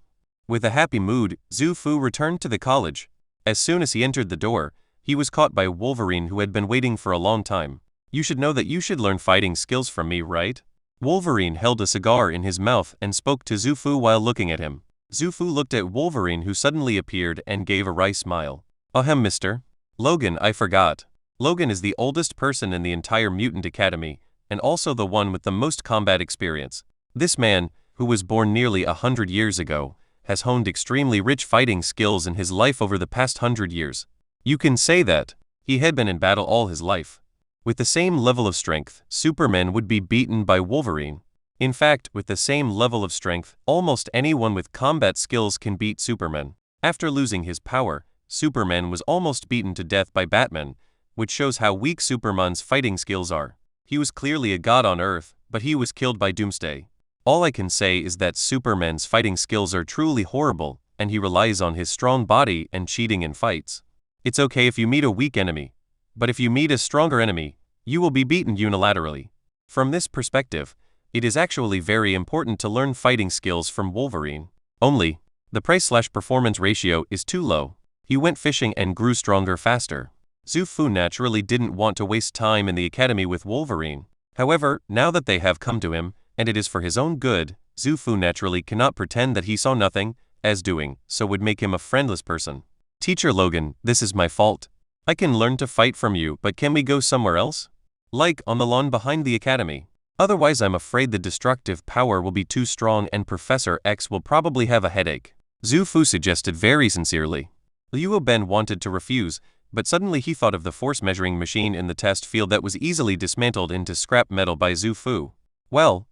With a happy mood, Zufu returned to the college. As soon as he entered the door, he was caught by Wolverine, who had been waiting for a long time. You should know that you should learn fighting skills from me, right? Wolverine held a cigar in his mouth and spoke to Zufu while looking at him. Zufu looked at Wolverine, who suddenly appeared, and gave a wry smile. Ahem, mister. Logan, I forgot. Logan is the oldest person in the entire Mutant Academy, and also the one with the most combat experience. This man, who was born nearly 100 years ago, has honed extremely rich fighting skills in his life over the past 100 years. You can say that he had been in battle all his life. With the same level of strength, Superman would be beaten by Wolverine. In fact, with the same level of strength, almost anyone with combat skills can beat Superman. After losing his power, Superman was almost beaten to death by Batman, which shows how weak Superman's fighting skills are. He was clearly a god on Earth, but he was killed by Doomsday. All I can say is that Superman's fighting skills are truly horrible, and he relies on his strong body and cheating in fights. It's okay if you meet a weak enemy, but if you meet a stronger enemy, you will be beaten unilaterally. From this perspective, it is actually very important to learn fighting skills from Wolverine. Only, the price/performance ratio is too low. He went fishing and grew stronger faster. Zufu naturally didn't want to waste time in the academy with Wolverine. However, now that they have come to him, and it is for his own good, Zufu naturally cannot pretend that he saw nothing, as doing so would make him a friendless person. Teacher Logan, this is my fault. I can learn to fight from you, but can we go somewhere else? Like on the lawn behind the academy. Otherwise I'm afraid the destructive power will be too strong and Professor X will probably have a headache. Zufu suggested very sincerely. Liu Ben wanted to refuse, but suddenly he thought of the force measuring machine in the test field that was easily dismantled into scrap metal by Zufu. Well,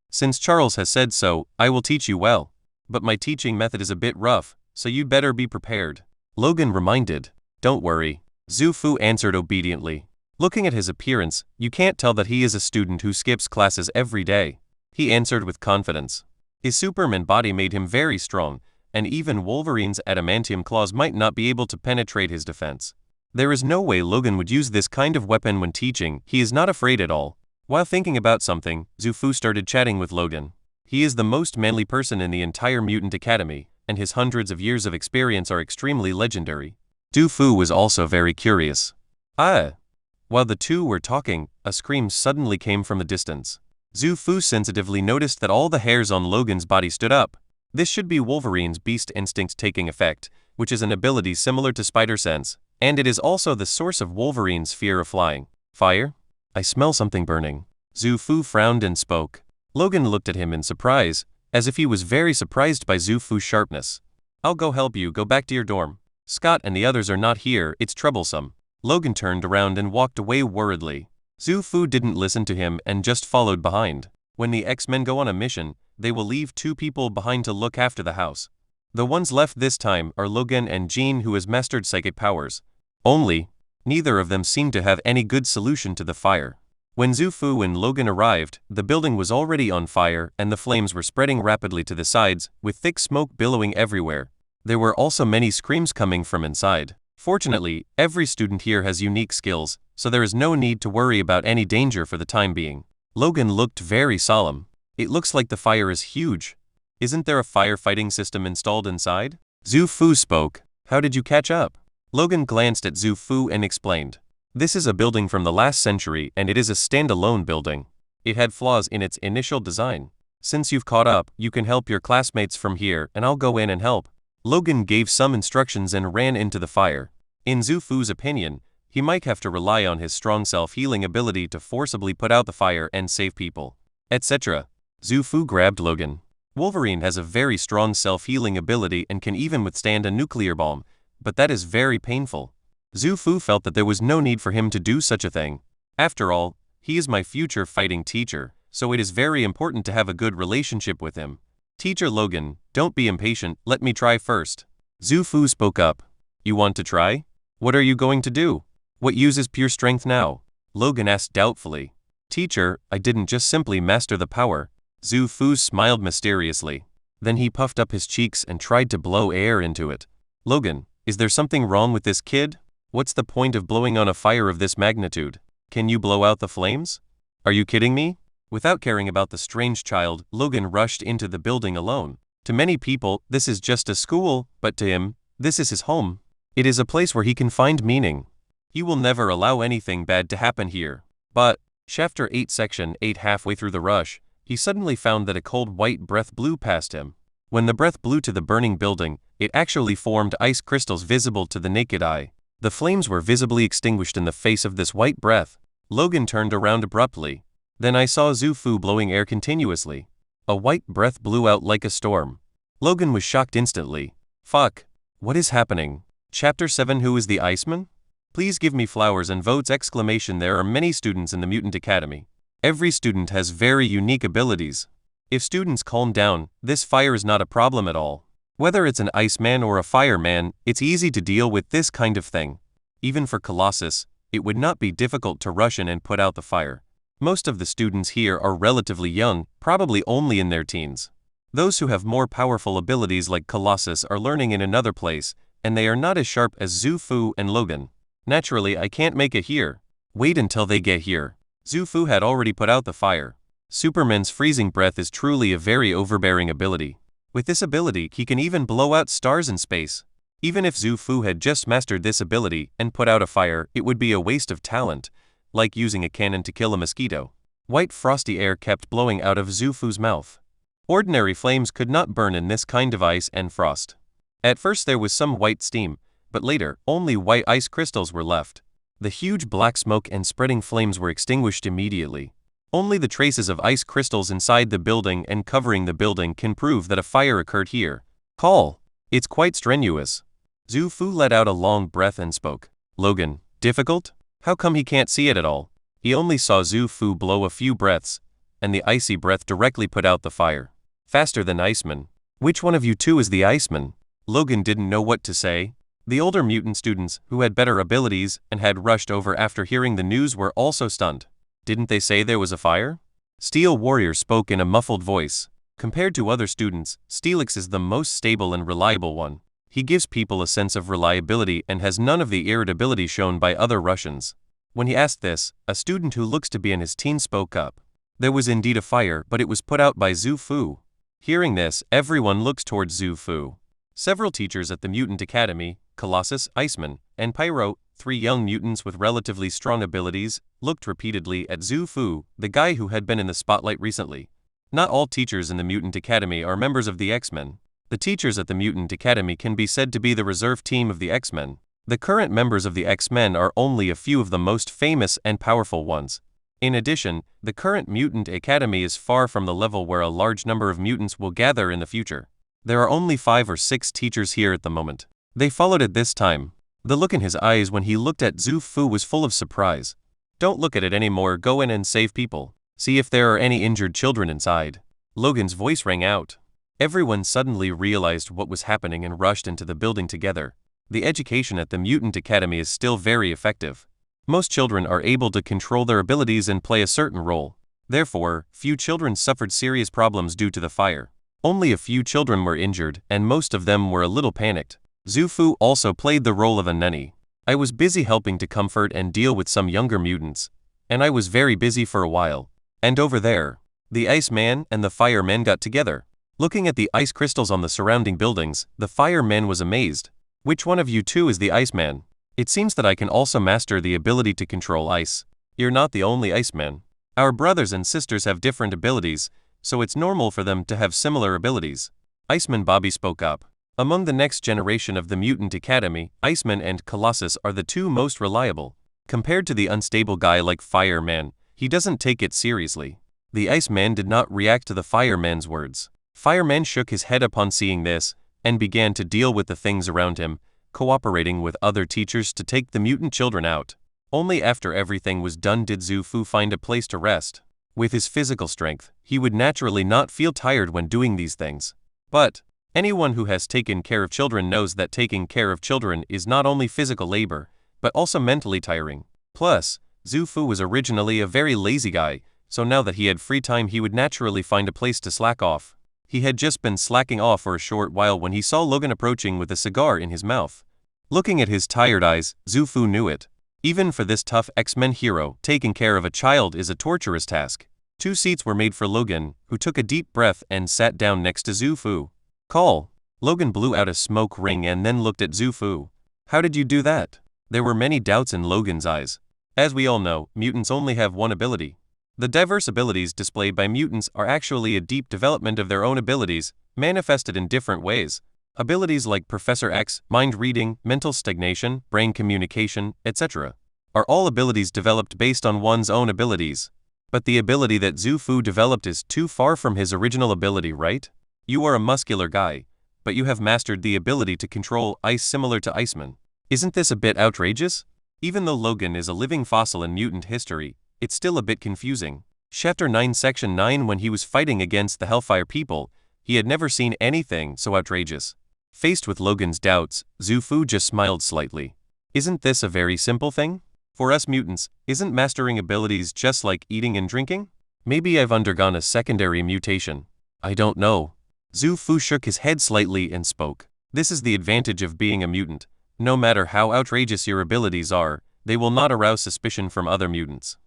since Charles has said so, I will teach you well. But my teaching method is a bit rough, so you'd better be prepared. Logan reminded. Don't worry. Zufu answered obediently. Looking at his appearance, you can't tell that he is a student who skips classes every day. He answered with confidence. His Superman body made him very strong, and even Wolverine's adamantium claws might not be able to penetrate his defense. There is no way Logan would use this kind of weapon when teaching. He is not afraid at all. While thinking about something, Zufu started chatting with Logan. He is the most manly person in the entire Mutant Academy, and his hundreds of years of experience are extremely legendary. Zufu was also very curious. While the two were talking, a scream suddenly came from the distance. Zufu sensitively noticed that all the hairs on Logan's body stood up. This should be Wolverine's beast instinct taking effect, which is an ability similar to spider sense, and it is also the source of Wolverine's fear of flying. Fire? I smell something burning. Zufu frowned and spoke. Logan looked at him in surprise, as if he was very surprised by Zufu's sharpness. I'll go help you, go back to your dorm. Scott and the others are not here, it's troublesome. Logan turned around and walked away worriedly. Zufu didn't listen to him and just followed behind. When the X-Men go on a mission, they will leave 2 people behind to look after the house. The ones left this time are Logan and Jean, who has mastered psychic powers. Only, neither of them seemed to have any good solution to the fire. When Zufu and Logan arrived, the building was already on fire and the flames were spreading rapidly to the sides, with thick smoke billowing everywhere. There were also many screams coming from inside. Fortunately, every student here has unique skills, so there is no need to worry about any danger for the time being. Logan looked very solemn. It looks like the fire is huge. Isn't there a firefighting system installed inside? Zufu spoke. How did you catch up? Logan glanced at Zufu and explained. This is a building from the last century and it is a standalone building. It had flaws in its initial design. Since you've caught up, you can help your classmates from here and I'll go in and help. Logan gave some instructions and ran into the fire. In Zufu's opinion, he might have to rely on his strong self-healing ability to forcibly put out the fire and save people, etc. Zufu grabbed Logan. Wolverine has a very strong self-healing ability and can even withstand a nuclear bomb, but that is very painful. Zufu felt that there was no need for him to do such a thing. After all, he is my future fighting teacher, so it is very important to have a good relationship with him. Teacher Logan, don't be impatient, let me try first. Zufu spoke up. You want to try? What are you going to do? What uses pure strength now? Logan asked doubtfully. Teacher, I didn't just simply master the power. Zufu smiled mysteriously. Then he puffed up his cheeks and tried to blow air into it. Logan, is there something wrong with this kid? What's the point of blowing on a fire of this magnitude? Can you blow out the flames? Are you kidding me? Without caring about the strange child, Logan rushed into the building alone. To many people, this is just a school, but to him, this is his home. It is a place where he can find meaning. He will never allow anything bad to happen here. But, Chapter 8 Section 8 halfway through the rush, he suddenly found that a cold white breath blew past him. When the breath blew to the burning building, it actually formed ice crystals visible to the naked eye. The flames were visibly extinguished in the face of this white breath. Logan turned around abruptly. Then I saw Zufu blowing air continuously. A white breath blew out like a storm. Logan was shocked instantly. Fuck. What is happening? Chapter 7 Who is the Iceman? Please give me flowers and votes! There are many students in the Mutant Academy. Every student has very unique abilities. If students calm down, this fire is not a problem at all. Whether it's an Iceman or a Fireman, it's easy to deal with this kind of thing. Even for Colossus, it would not be difficult to rush in and put out the fire. Most of the students here are relatively young, probably only in their teens. Those who have more powerful abilities like Colossus are learning in another place, and they are not as sharp as Zufu and Logan. Naturally, I can't make it here. Wait until they get here. Zufu had already put out the fire. Superman's freezing breath is truly a very overbearing ability. With this ability, he can even blow out stars in space. Even if Zufu had just mastered this ability and put out a fire, it would be a waste of talent, like using a cannon to kill a mosquito. White frosty air kept blowing out of Zufu's mouth. Ordinary flames could not burn in this kind of ice and frost. At first there was some white steam, but later, only white ice crystals were left. The huge black smoke and spreading flames were extinguished immediately. Only the traces of ice crystals inside the building and covering the building can prove that a fire occurred here. Call. It's quite strenuous. Zufu let out a long breath and spoke. Logan, difficult? How come he can't see it at all? He only saw Zufu blow a few breaths, and the icy breath directly put out the fire. Faster than Iceman. Which one of you two is the Iceman? Logan didn't know what to say. The older mutant students, who had better abilities and had rushed over after hearing the news, were also stunned. Didn't they say there was a fire? Steel Warrior spoke in a muffled voice. Compared to other students, Steelix is the most stable and reliable one. He gives people a sense of reliability and has none of the irritability shown by other Russians. When he asked this, a student who looks to be in his teens spoke up. There was indeed a fire, but it was put out by Zufu. Hearing this, everyone looks towards Zufu. Several teachers at the Mutant Academy, Colossus, Iceman, and Pyro, 3 young mutants with relatively strong abilities, looked repeatedly at Zufu, the guy who had been in the spotlight recently. Not all teachers in the Mutant Academy are members of the X-Men. The teachers at the Mutant Academy can be said to be the reserve team of the X-Men. The current members of the X-Men are only a few of the most famous and powerful ones. In addition, the current Mutant Academy is far from the level where a large number of mutants will gather in the future. There are only 5 or 6 teachers here at the moment. They followed at this time. The look in his eyes when he looked at Zufu was full of surprise. Don't look at it anymore, go in and save people. See if there are any injured children inside. Logan's voice rang out. Everyone suddenly realized what was happening and rushed into the building together. The education at the Mutant Academy is still very effective. Most children are able to control their abilities and play a certain role. Therefore, few children suffered serious problems due to the fire. Only a few children were injured, and most of them were a little panicked. Zufu also played the role of a nanny. I was busy helping to comfort and deal with some younger mutants, and I was very busy for a while. And over there, the Iceman and the Fireman got together. Looking at the ice crystals on the surrounding buildings, the Fireman was amazed. Which one of you two is the Iceman? It seems that I can also master the ability to control ice. You're not the only Iceman. Our brothers and sisters have different abilities, so it's normal for them to have similar abilities. Iceman Bobby spoke up. Among the next generation of the Mutant Academy, Iceman and Colossus are the 2 most reliable. Compared to the unstable guy like Fireman, he doesn't take it seriously. The Iceman did not react to the Fireman's words. Fireman shook his head upon seeing this, and began to deal with the things around him, cooperating with other teachers to take the mutant children out. Only after everything was done did Zufu find a place to rest. With his physical strength, he would naturally not feel tired when doing these things. But anyone who has taken care of children knows that taking care of children is not only physical labor, but also mentally tiring. Plus, Zufu was originally a very lazy guy, so now that he had free time he would naturally find a place to slack off. He had just been slacking off for a short while when he saw Logan approaching with a cigar in his mouth. Looking at his tired eyes, Zufu knew it. Even for this tough X-Men hero, taking care of a child is a torturous task. 2 seats were made for Logan, who took a deep breath and sat down next to Zufu. "Call." Logan blew out a smoke ring and then looked at Zufu. "How did you do that?" There were many doubts in Logan's eyes. As we all know, mutants only have one ability. The diverse abilities displayed by mutants are actually a deep development of their own abilities, manifested in different ways. Abilities like Professor X, mind reading, mental stagnation, brain communication, etc. are all abilities developed based on one's own abilities. But the ability that Zufu developed is too far from his original ability, right? You are a muscular guy, but you have mastered the ability to control ice similar to Iceman. Isn't this a bit outrageous? Even though Logan is a living fossil in mutant history, it's still a bit confusing. Chapter 9 Section 9 When he was fighting against the Hellfire people, he had never seen anything so outrageous. Faced with Logan's doubts, Zufu just smiled slightly. Isn't this a very simple thing? For us mutants, isn't mastering abilities just like eating and drinking? Maybe I've undergone a secondary mutation. I don't know. Zufu shook his head slightly and spoke. This is the advantage of being a mutant. No matter how outrageous your abilities are, they will not arouse suspicion from other mutants.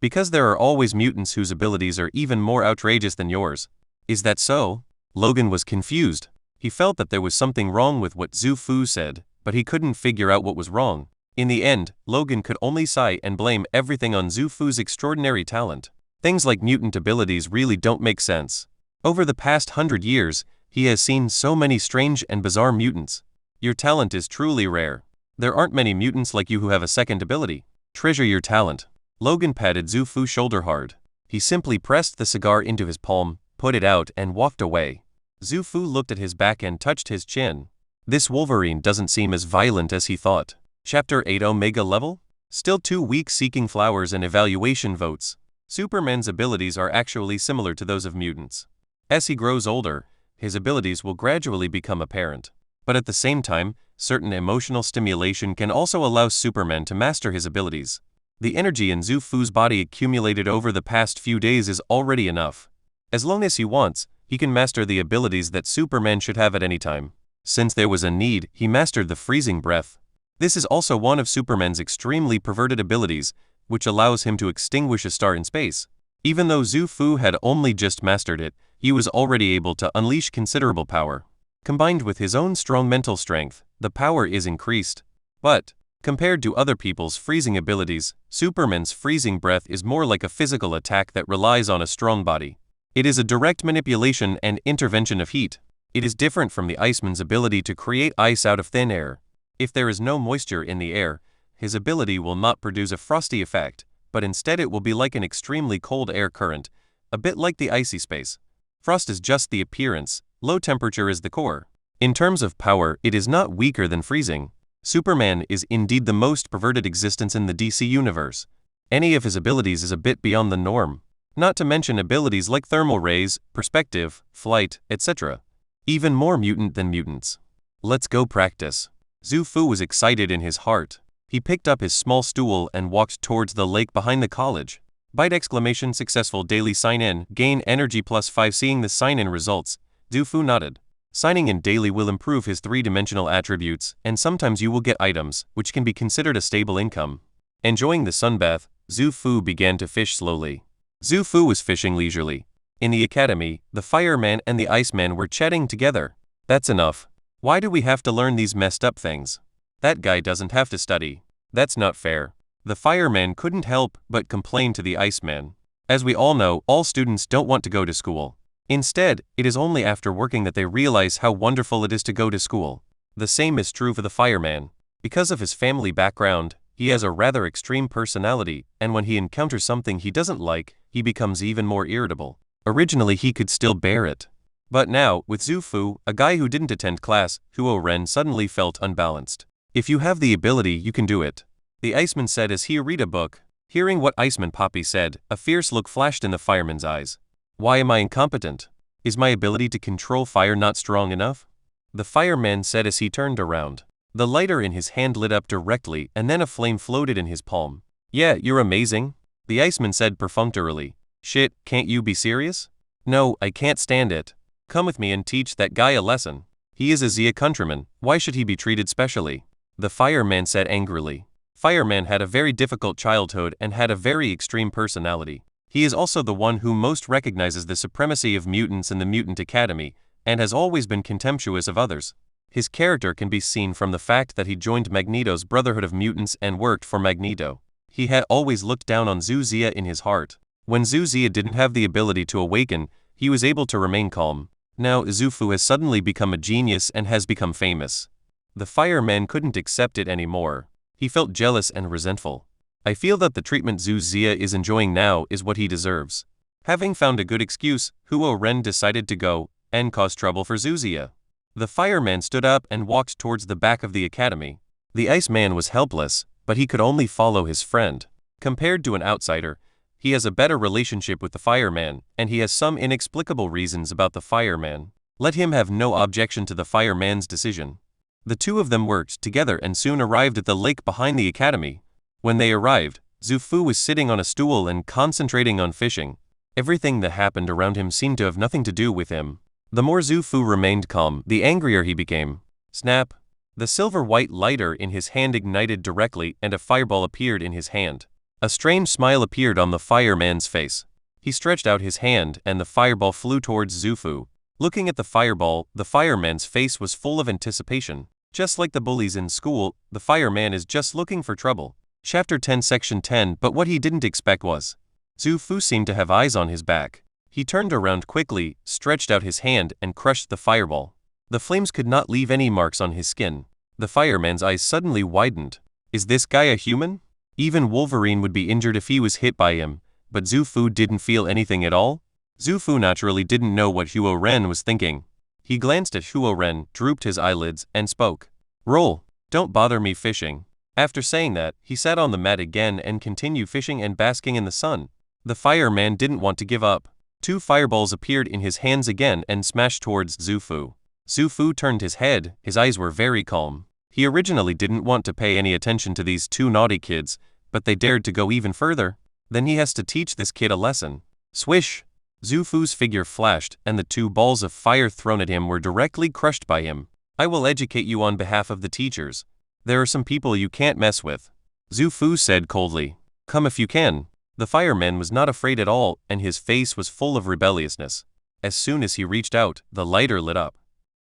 Because there are always mutants whose abilities are even more outrageous than yours. Is that so? Logan was confused. He felt that there was something wrong with what Zufu said, but he couldn't figure out what was wrong. In the end, Logan could only sigh and blame everything on Zufu's extraordinary talent. Things like mutant abilities really don't make sense. Over the past 100 years, he has seen so many strange and bizarre mutants. Your talent is truly rare. There aren't many mutants like you who have a second ability. Treasure your talent. Logan patted Zufu's shoulder hard. He simply pressed the cigar into his palm, put it out and walked away. Zufu looked at his back and touched his chin. This Wolverine doesn't seem as violent as he thought. Chapter 8 Omega Level? Still 2 weeks seeking flowers and evaluation votes. Superman's abilities are actually similar to those of mutants. As he grows older, his abilities will gradually become apparent. But at the same time, certain emotional stimulation can also allow Superman to master his abilities. The energy in Zufu's body accumulated over the past few days is already enough. As long as he wants, he can master the abilities that Superman should have at any time. Since there was a need, he mastered the freezing breath. This is also one of Superman's extremely perverted abilities, which allows him to extinguish a star in space. Even though Zufu had only just mastered it, he was already able to unleash considerable power. Combined with his own strong mental strength, the power is increased. But, compared to other people's freezing abilities, Superman's freezing breath is more like a physical attack that relies on a strong body. It is a direct manipulation and intervention of heat. It is different from the Iceman's ability to create ice out of thin air. If there is no moisture in the air, his ability will not produce a frosty effect, but instead it will be like an extremely cold air current, a bit like the icy space. Frost is just the appearance, low temperature is the core. In terms of power, it is not weaker than freezing. Superman is indeed the most perverted existence in the DC universe. Any of his abilities is a bit beyond the norm. Not to mention abilities like thermal rays, perspective, flight, etc. Even more mutant than mutants. Let's go practice. Zufu was excited in his heart. He picked up his small stool and walked towards the lake behind the college. Byte exclamation successful daily sign-in, gain energy +5 seeing the sign-in results. Zufu nodded. Signing in daily will improve his 3-dimensional attributes, and sometimes you will get items, which can be considered a stable income. Enjoying the sunbath, Zufu began to fish slowly. Zufu was fishing leisurely. In the academy, the Fireman and the Iceman were chatting together. That's enough. Why do we have to learn these messed up things? That guy doesn't have to study. That's not fair. The Fireman couldn't help but complain to the Iceman. As we all know, all students don't want to go to school. Instead, it is only after working that they realize how wonderful it is to go to school. The same is true for the Fireman. Because of his family background, he has a rather extreme personality, and when he encounters something he doesn't like, he becomes even more irritable. Originally he could still bear it. But now, with Zufu, a guy who didn't attend class, Huo Ren suddenly felt unbalanced. If you have the ability, you can do it, the Iceman said as he read a book. Hearing what Iceman Poppy said, a fierce look flashed in the fireman's eyes. Why am I incompetent? Is my ability to control fire not strong enough? The fireman said as he turned around. The lighter in his hand lit up directly and then a flame floated in his palm. Yeah, you're amazing, the Iceman said perfunctorily. Shit, can't you be serious? No, I can't stand it. Come with me and teach that guy a lesson. He is a Zia countryman, why should he be treated specially? The fireman said angrily. Fireman had a very difficult childhood and had a very extreme personality. He is also the one who most recognizes the supremacy of mutants in the Mutant Academy, and has always been contemptuous of others. His character can be seen from the fact that he joined Magneto's Brotherhood of Mutants and worked for Magneto. He had always looked down on Zia in his heart. When Zia didn't have the ability to awaken, he was able to remain calm. Now Zufu has suddenly become a genius and has become famous. The fireman couldn't accept it anymore. He felt jealous and resentful. I feel that the treatment Zia is enjoying now is what he deserves. Having found a good excuse, Huo Ren decided to go and cause trouble for Zia. The fireman stood up and walked towards the back of the academy. The Iceman was helpless, but he could only follow his friend. Compared to an outsider, he has a better relationship with the fireman, and he has some inexplicable reasons about the fireman. Let him have no objection to the fireman's decision. The two of them worked together and soon arrived at the lake behind the academy. When they arrived, Zufu was sitting on a stool and concentrating on fishing. Everything that happened around him seemed to have nothing to do with him. The more Zufu remained calm, the angrier he became. Snap! The silver-white lighter in his hand ignited directly and a fireball appeared in his hand. A strange smile appeared on the fireman's face. He stretched out his hand and the fireball flew towards Zufu. Looking at the fireball, the fireman's face was full of anticipation. Just like the bullies in school, the fireman is just looking for trouble. Chapter 10 Section 10 But what he didn't expect was, Zufu seemed to have eyes on his back. He turned around quickly, stretched out his hand and crushed the fireball. The flames could not leave any marks on his skin. The fireman's eyes suddenly widened. Is this guy a human? Even Wolverine would be injured if he was hit by him, but Zufu didn't feel anything at all? Zufu naturally didn't know what Huo Ren was thinking. He glanced at Huo Ren, drooped his eyelids, and spoke. Roll. Don't bother me fishing. After saying that, he sat on the mat again and continued fishing and basking in the sun. The fireman didn't want to give up. Two fireballs appeared in his hands again and smashed towards Zufu. Zufu turned his head, his eyes were very calm. He originally didn't want to pay any attention to these two naughty kids, but they dared to go even further. Then he has to teach this kid a lesson. Swish! Zufu's figure flashed, and the two balls of fire thrown at him were directly crushed by him. I will educate you on behalf of the teachers. There are some people you can't mess with, Zufu said coldly. Come if you can. The fireman was not afraid at all, and his face was full of rebelliousness. As soon as he reached out, the lighter lit up.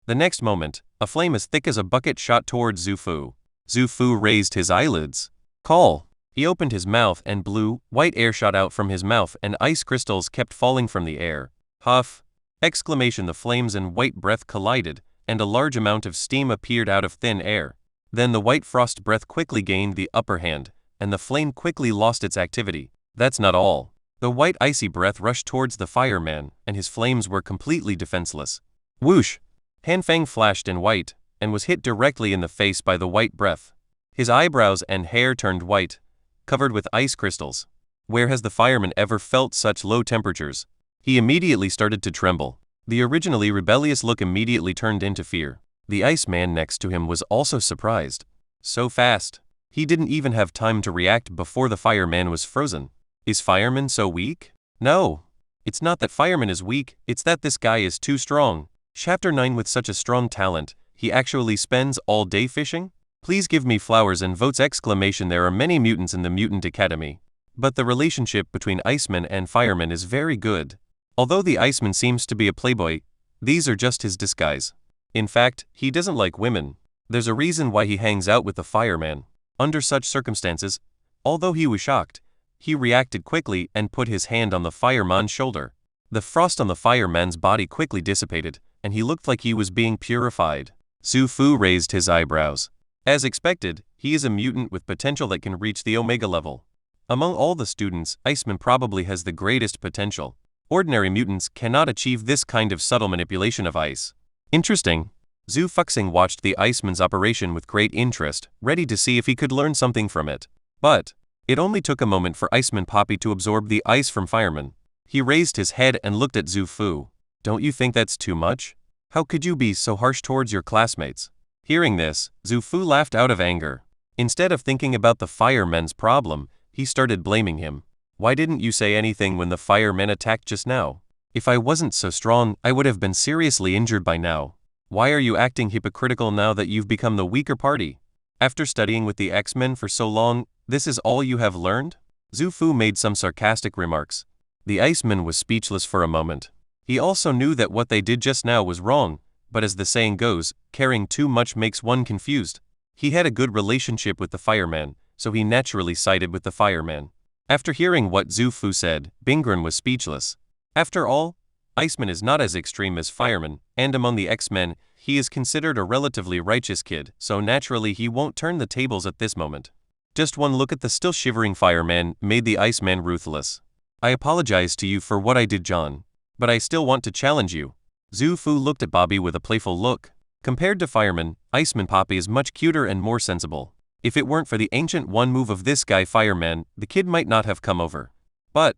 The next moment, a flame as thick as a bucket shot towards Zufu. Zufu raised his eyelids. Call! He opened his mouth and blew, white air shot out from his mouth and ice crystals kept falling from the air. Huff! Exclamation! The flames and white breath collided, and a large amount of steam appeared out of thin air. Then the white frost breath quickly gained the upper hand, and the flame quickly lost its activity. That's not all. The white icy breath rushed towards the fireman, and his flames were completely defenseless. Whoosh! Hanfang flashed in white, and was hit directly in the face by the white breath. His eyebrows and hair turned white, covered with ice crystals. Where has the fireman ever felt such low temperatures? He immediately started to tremble. The originally rebellious look immediately turned into fear. The Iceman next to him was also surprised. So fast. He didn't even have time to react before the fireman was frozen. Is Fireman so weak? No. It's not that Fireman is weak, it's that this guy is too strong. Chapter 9 With such a strong talent, he actually spends all day fishing? Please give me flowers and votes! There are many mutants in the Mutant Academy. But the relationship between Iceman and Fireman is very good. Although the Iceman seems to be a playboy, these are just his disguise. In fact, he doesn't like women. There's a reason why he hangs out with the fireman. Under such circumstances, although he was shocked, he reacted quickly and put his hand on the fireman's shoulder. The frost on the fireman's body quickly dissipated, and he looked like he was being purified. Zufu raised his eyebrows. As expected, he is a mutant with potential that can reach the Omega level. Among all the students, Iceman probably has the greatest potential. Ordinary mutants cannot achieve this kind of subtle manipulation of ice. Interesting. Zufu watched the Iceman's operation with great interest, ready to see if he could learn something from it. But it only took a moment for Iceman Poppy to absorb the ice from Fireman. He raised his head and looked at Zufu. Don't you think that's too much? How could you be so harsh towards your classmates? Hearing this, Zufu laughed out of anger. Instead of thinking about the fireman's problem, he started blaming him. Why didn't you say anything when the firemen attacked just now? If I wasn't so strong, I would have been seriously injured by now. Why are you acting hypocritical now that you've become the weaker party? After studying with the X-Men for so long, this is all you have learned? Zufu made some sarcastic remarks. The Iceman was speechless for a moment. He also knew that what they did just now was wrong, but as the saying goes, caring too much makes one confused. He had a good relationship with the fireman, so he naturally sided with the fireman. After hearing what Zufu said, Bingren was speechless. After all, Iceman is not as extreme as Fireman, and among the X-Men, he is considered a relatively righteous kid, so naturally he won't turn the tables at this moment. Just one look at the still shivering fireman made the Iceman ruthless. I apologize to you for what I did, John. But I still want to challenge you. Zufu looked at Bobby with a playful look. Compared to Fireman, Iceman Poppy is much cuter and more sensible. If it weren't for the ancient one move of this guy Fireman, the kid might not have come over. But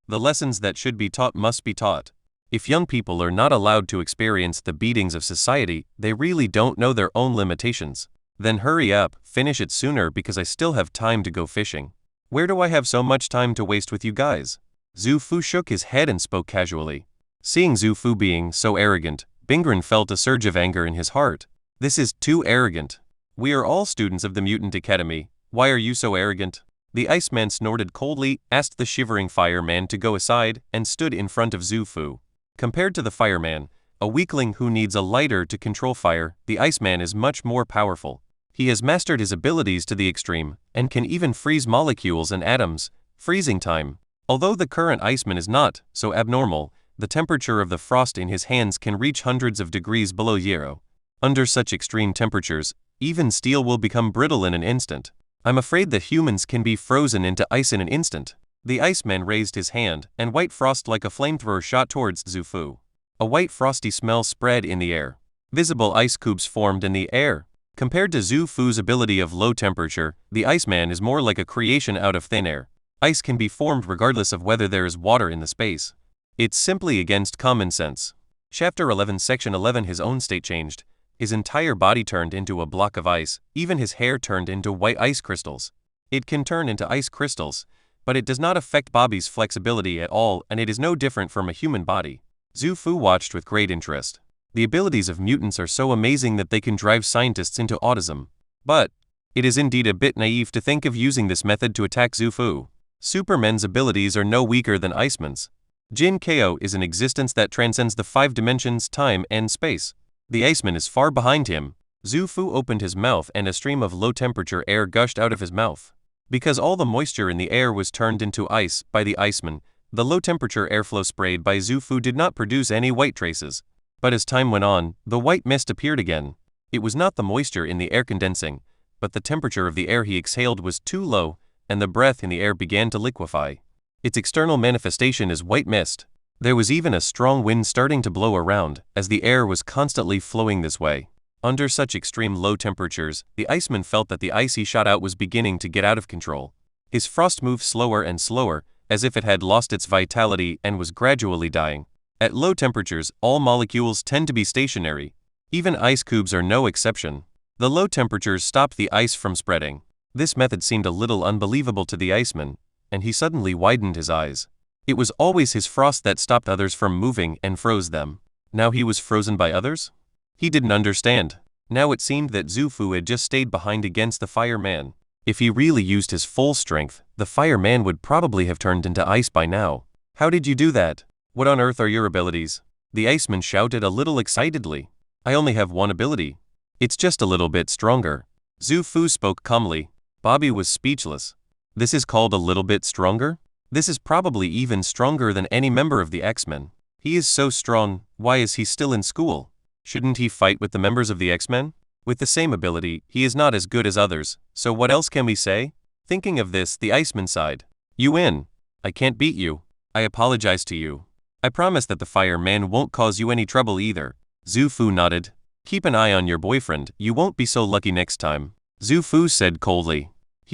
the lessons that should be taught must be taught. If young people are not allowed to experience the beatings of society, they really don't know their own limitations. Then hurry up, finish it sooner because I still have time to go fishing. Where do I have so much time to waste with you guys? Zufu shook his head and spoke casually. Seeing Zufu being so arrogant, Bingren felt a surge of anger in his heart. This is too arrogant. We are all students of the Mutant Academy. Why are you so arrogant? The Iceman snorted coldly, asked the shivering fireman to go aside, and stood in front of Zufu. Compared to the fireman, a weakling who needs a lighter to control fire, the Iceman is much more powerful. He has mastered his abilities to the extreme, and can even freeze molecules and atoms, freezing time. Although the current Iceman is not so abnormal, the temperature of the frost in his hands can reach hundreds of degrees below zero. Under such extreme temperatures, even steel will become brittle in an instant. I'm afraid that humans can be frozen into ice in an instant. The Iceman raised his hand, and white frost like a flamethrower shot towards Zufu. A white frosty smell spread in the air. Visible ice cubes formed in the air. Compared to Zufu's ability of low temperature, the Iceman is more like a creation out of thin air. Ice can be formed regardless of whether there is water in the space. It's simply against common sense. Chapter 11 Section 11 His own state changed. His entire body turned into a block of ice, even his hair turned into white ice crystals. It can turn into ice crystals, but it does not affect Bobby's flexibility at all, and it is no different from a human body. Zufu watched with great interest. The abilities of mutants are so amazing that they can drive scientists into autism. But it is indeed a bit naive to think of using this method to attack Zufu. Superman's abilities are no weaker than Iceman's. Jin Ko is an existence that transcends the 5 dimensions, time, and space. The Iceman is far behind him. Zufu opened his mouth and a stream of low-temperature air gushed out of his mouth. Because all the moisture in the air was turned into ice by the Iceman, the low-temperature airflow sprayed by Zufu did not produce any white traces. But as time went on, the white mist appeared again. It was not the moisture in the air condensing, but the temperature of the air he exhaled was too low, and the breath in the air began to liquefy. Its external manifestation is white mist. There was even a strong wind starting to blow around, as the air was constantly flowing this way. Under such extreme low temperatures, the Iceman felt that the ice he shot out was beginning to get out of control. His frost moved slower and slower, as if it had lost its vitality and was gradually dying. At low temperatures, all molecules tend to be stationary. Even ice cubes are no exception. The low temperatures stopped the ice from spreading. This method seemed a little unbelievable to the Iceman, and he suddenly widened his eyes. It was always his frost that stopped others from moving and froze them. Now he was frozen by others? He didn't understand. Now it seemed that Zufu had just stayed behind against the fireman. If he really used his full strength, the fireman would probably have turned into ice by now. How did you do that? What on earth are your abilities? The Iceman shouted a little excitedly. I only have one ability. It's just a little bit stronger. Zufu spoke calmly. Bobby was speechless. This is called a little bit stronger? This is probably even stronger than any member of the X-Men. He is so strong, why is he still in school? Shouldn't he fight with the members of the X-Men? With the same ability, he is not as good as others, so what else can we say? Thinking of this, the Iceman sighed. You win. I can't beat you. I apologize to you. I promise that the fireman won't cause you any trouble either. Zufu nodded. Keep an eye on your boyfriend, you won't be so lucky next time. Zufu said coldly.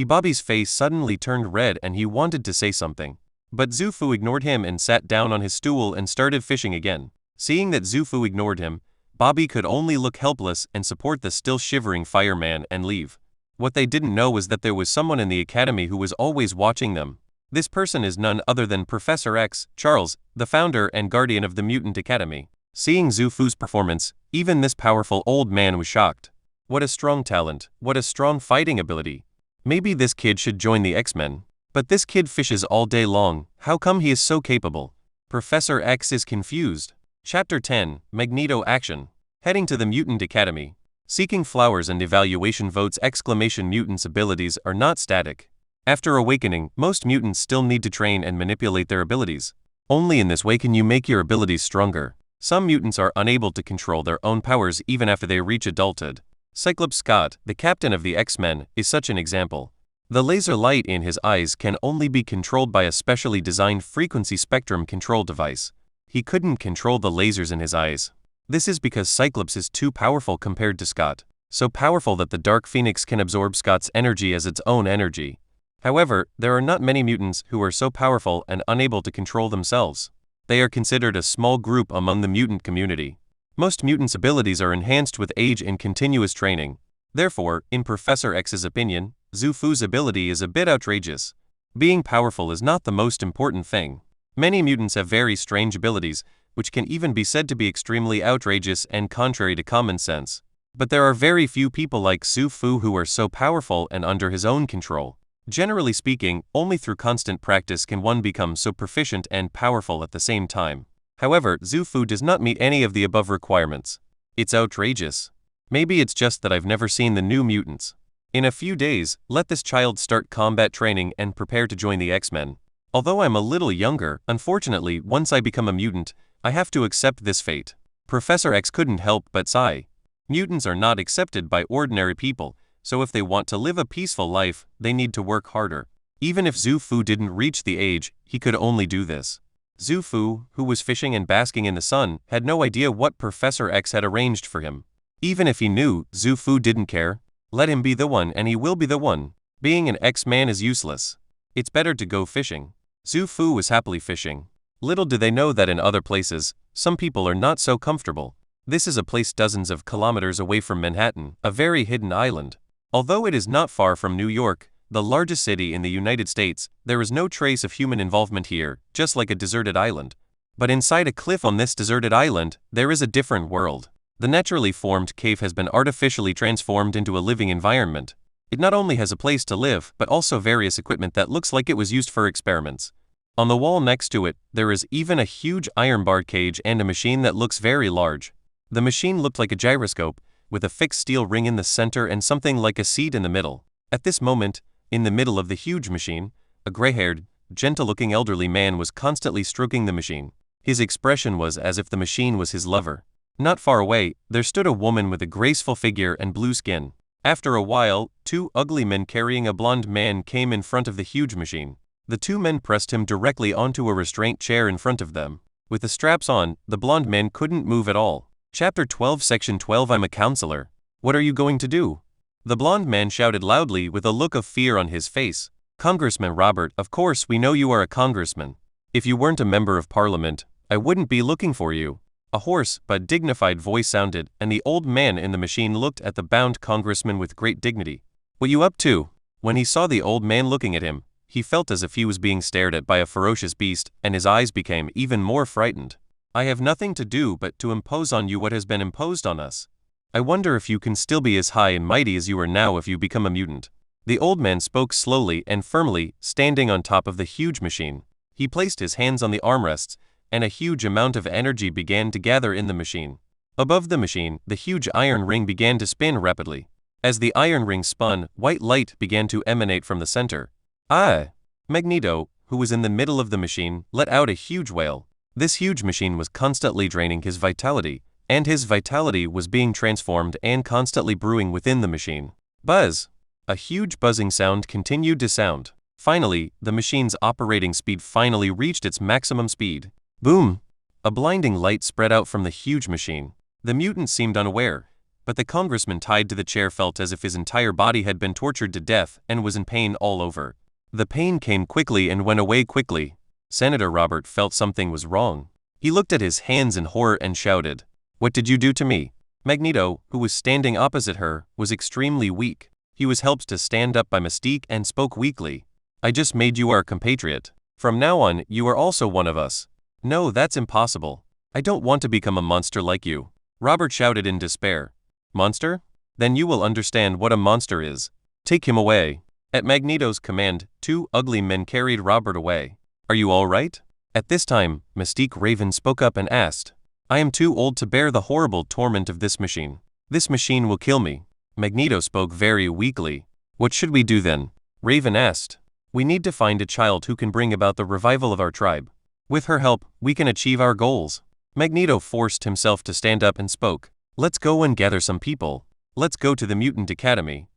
Bobby's face suddenly turned red and he wanted to say something. But Zufu ignored him and sat down on his stool and started fishing again. Seeing that Zufu ignored him, Bobby could only look helpless and support the still shivering fireman and leave. What they didn't know was that there was someone in the academy who was always watching them. This person is none other than Professor X, Charles, the founder and guardian of the Mutant Academy. Seeing Zufu's performance, even this powerful old man was shocked. What a strong talent, what a strong fighting ability. Maybe this kid should join the X-Men. But this kid fishes all day long, how come he is so capable? Professor X is confused. Chapter 10, Magneto Action. Heading to the Mutant Academy. Seeking flowers and evaluation votes! Mutants' abilities are not static. After awakening, most mutants still need to train and manipulate their abilities. Only in this way can you make your abilities stronger. Some mutants are unable to control their own powers even after they reach adulthood. Cyclops Scott, the captain of the X-Men, is such an example. The laser light in his eyes can only be controlled by a specially designed frequency spectrum control device. He couldn't control the lasers in his eyes. This is because Cyclops is too powerful compared to Scott. So powerful that the Dark Phoenix can absorb Scott's energy as its own energy. However, there are not many mutants who are so powerful and unable to control themselves. They are considered a small group among the mutant community. Most mutants' abilities are enhanced with age and continuous training. Therefore, in Professor X's opinion, Zufu's ability is a bit outrageous. Being powerful is not the most important thing. Many mutants have very strange abilities, which can even be said to be extremely outrageous and contrary to common sense. But there are very few people like Zufu who are so powerful and under his own control. Generally speaking, only through constant practice can one become so proficient and powerful at the same time. However, Zufu does not meet any of the above requirements. It's outrageous. Maybe it's just that I've never seen the New Mutants. In a few days, let this child start combat training and prepare to join the X-Men. Although I'm a little younger, unfortunately, once I become a mutant, I have to accept this fate. Professor X couldn't help but sigh. Mutants are not accepted by ordinary people, so if they want to live a peaceful life, they need to work harder. Even if Zufu didn't reach the age, he could only do this. Zufu, who was fishing and basking in the sun, had no idea what Professor X had arranged for him. Even if he knew, Zufu didn't care. Let him be the one and he will be the one. Being an X-Man is useless. It's better to go fishing. Zufu was happily fishing. Little do they know that in other places, some people are not so comfortable. This is a place dozens of kilometers away from Manhattan, a very hidden island. Although it is not far from New York, the largest city in the United States, there is no trace of human involvement here, just like a deserted island. But inside a cliff on this deserted island, there is a different world. The naturally formed cave has been artificially transformed into a living environment. It not only has a place to live, but also various equipment that looks like it was used for experiments. On the wall next to it, there is even a huge iron-barred cage and a machine that looks very large. The machine looked like a gyroscope, with a fixed steel ring in the center and something like a seat in the middle. At this moment, in the middle of the huge machine, a gray-haired, gentle-looking elderly man was constantly stroking the machine. His expression was as if the machine was his lover. Not far away, there stood a woman with a graceful figure and blue skin. After a while, two ugly men carrying a blonde man came in front of the huge machine. The two men pressed him directly onto a restraint chair in front of them. With the straps on, the blonde man couldn't move at all. Chapter 12 Section 12 I'm a counselor. What are you going to do? The blonde man shouted loudly with a look of fear on his face. Congressman Robert, of course we know you are a congressman. If you weren't a member of parliament, I wouldn't be looking for you. A hoarse but dignified voice sounded, and the old man in the machine looked at the bound congressman with great dignity. What you up to? When he saw the old man looking at him, he felt as if he was being stared at by a ferocious beast, and his eyes became even more frightened. I have nothing to do but to impose on you what has been imposed on us. I wonder if you can still be as high and mighty as you are now if you become a mutant. The old man spoke slowly and firmly, standing on top of the huge machine. He placed his hands on the armrests, and a huge amount of energy began to gather in the machine. Above the machine, the huge iron ring began to spin rapidly. As the iron ring spun, white light began to emanate from the center. Ah! Magneto, who was in the middle of the machine, let out a huge wail. This huge machine was constantly draining his vitality, and his vitality was being transformed and constantly brewing within the machine. Buzz! A huge buzzing sound continued to sound. Finally, the machine's operating speed finally reached its maximum speed. Boom! A blinding light spread out from the huge machine. The mutant seemed unaware, but the congressman tied to the chair felt as if his entire body had been tortured to death and was in pain all over. The pain came quickly and went away quickly. Senator Robert felt something was wrong. He looked at his hands in horror and shouted, "What did you do to me?" Magneto, who was standing opposite her, was extremely weak. He was helped to stand up by Mystique and spoke weakly. "I just made you our compatriot. From now on, you are also one of us." "No, that's impossible. I don't want to become a monster like you," Robert shouted in despair. "Monster? Then you will understand what a monster is. Take him away." At Magneto's command, two ugly men carried Robert away. "Are you all right?" At this time, Mystique Raven spoke up and asked, "I am too old to bear the horrible torment of this machine. This machine will kill me." Magneto spoke very weakly. "What should we do then?" Raven asked. "We need to find a child who can bring about the revival of our tribe. With her help, we can achieve our goals." Magneto forced himself to stand up and spoke. "Let's go and gather some people. Let's go to the Mutant Academy.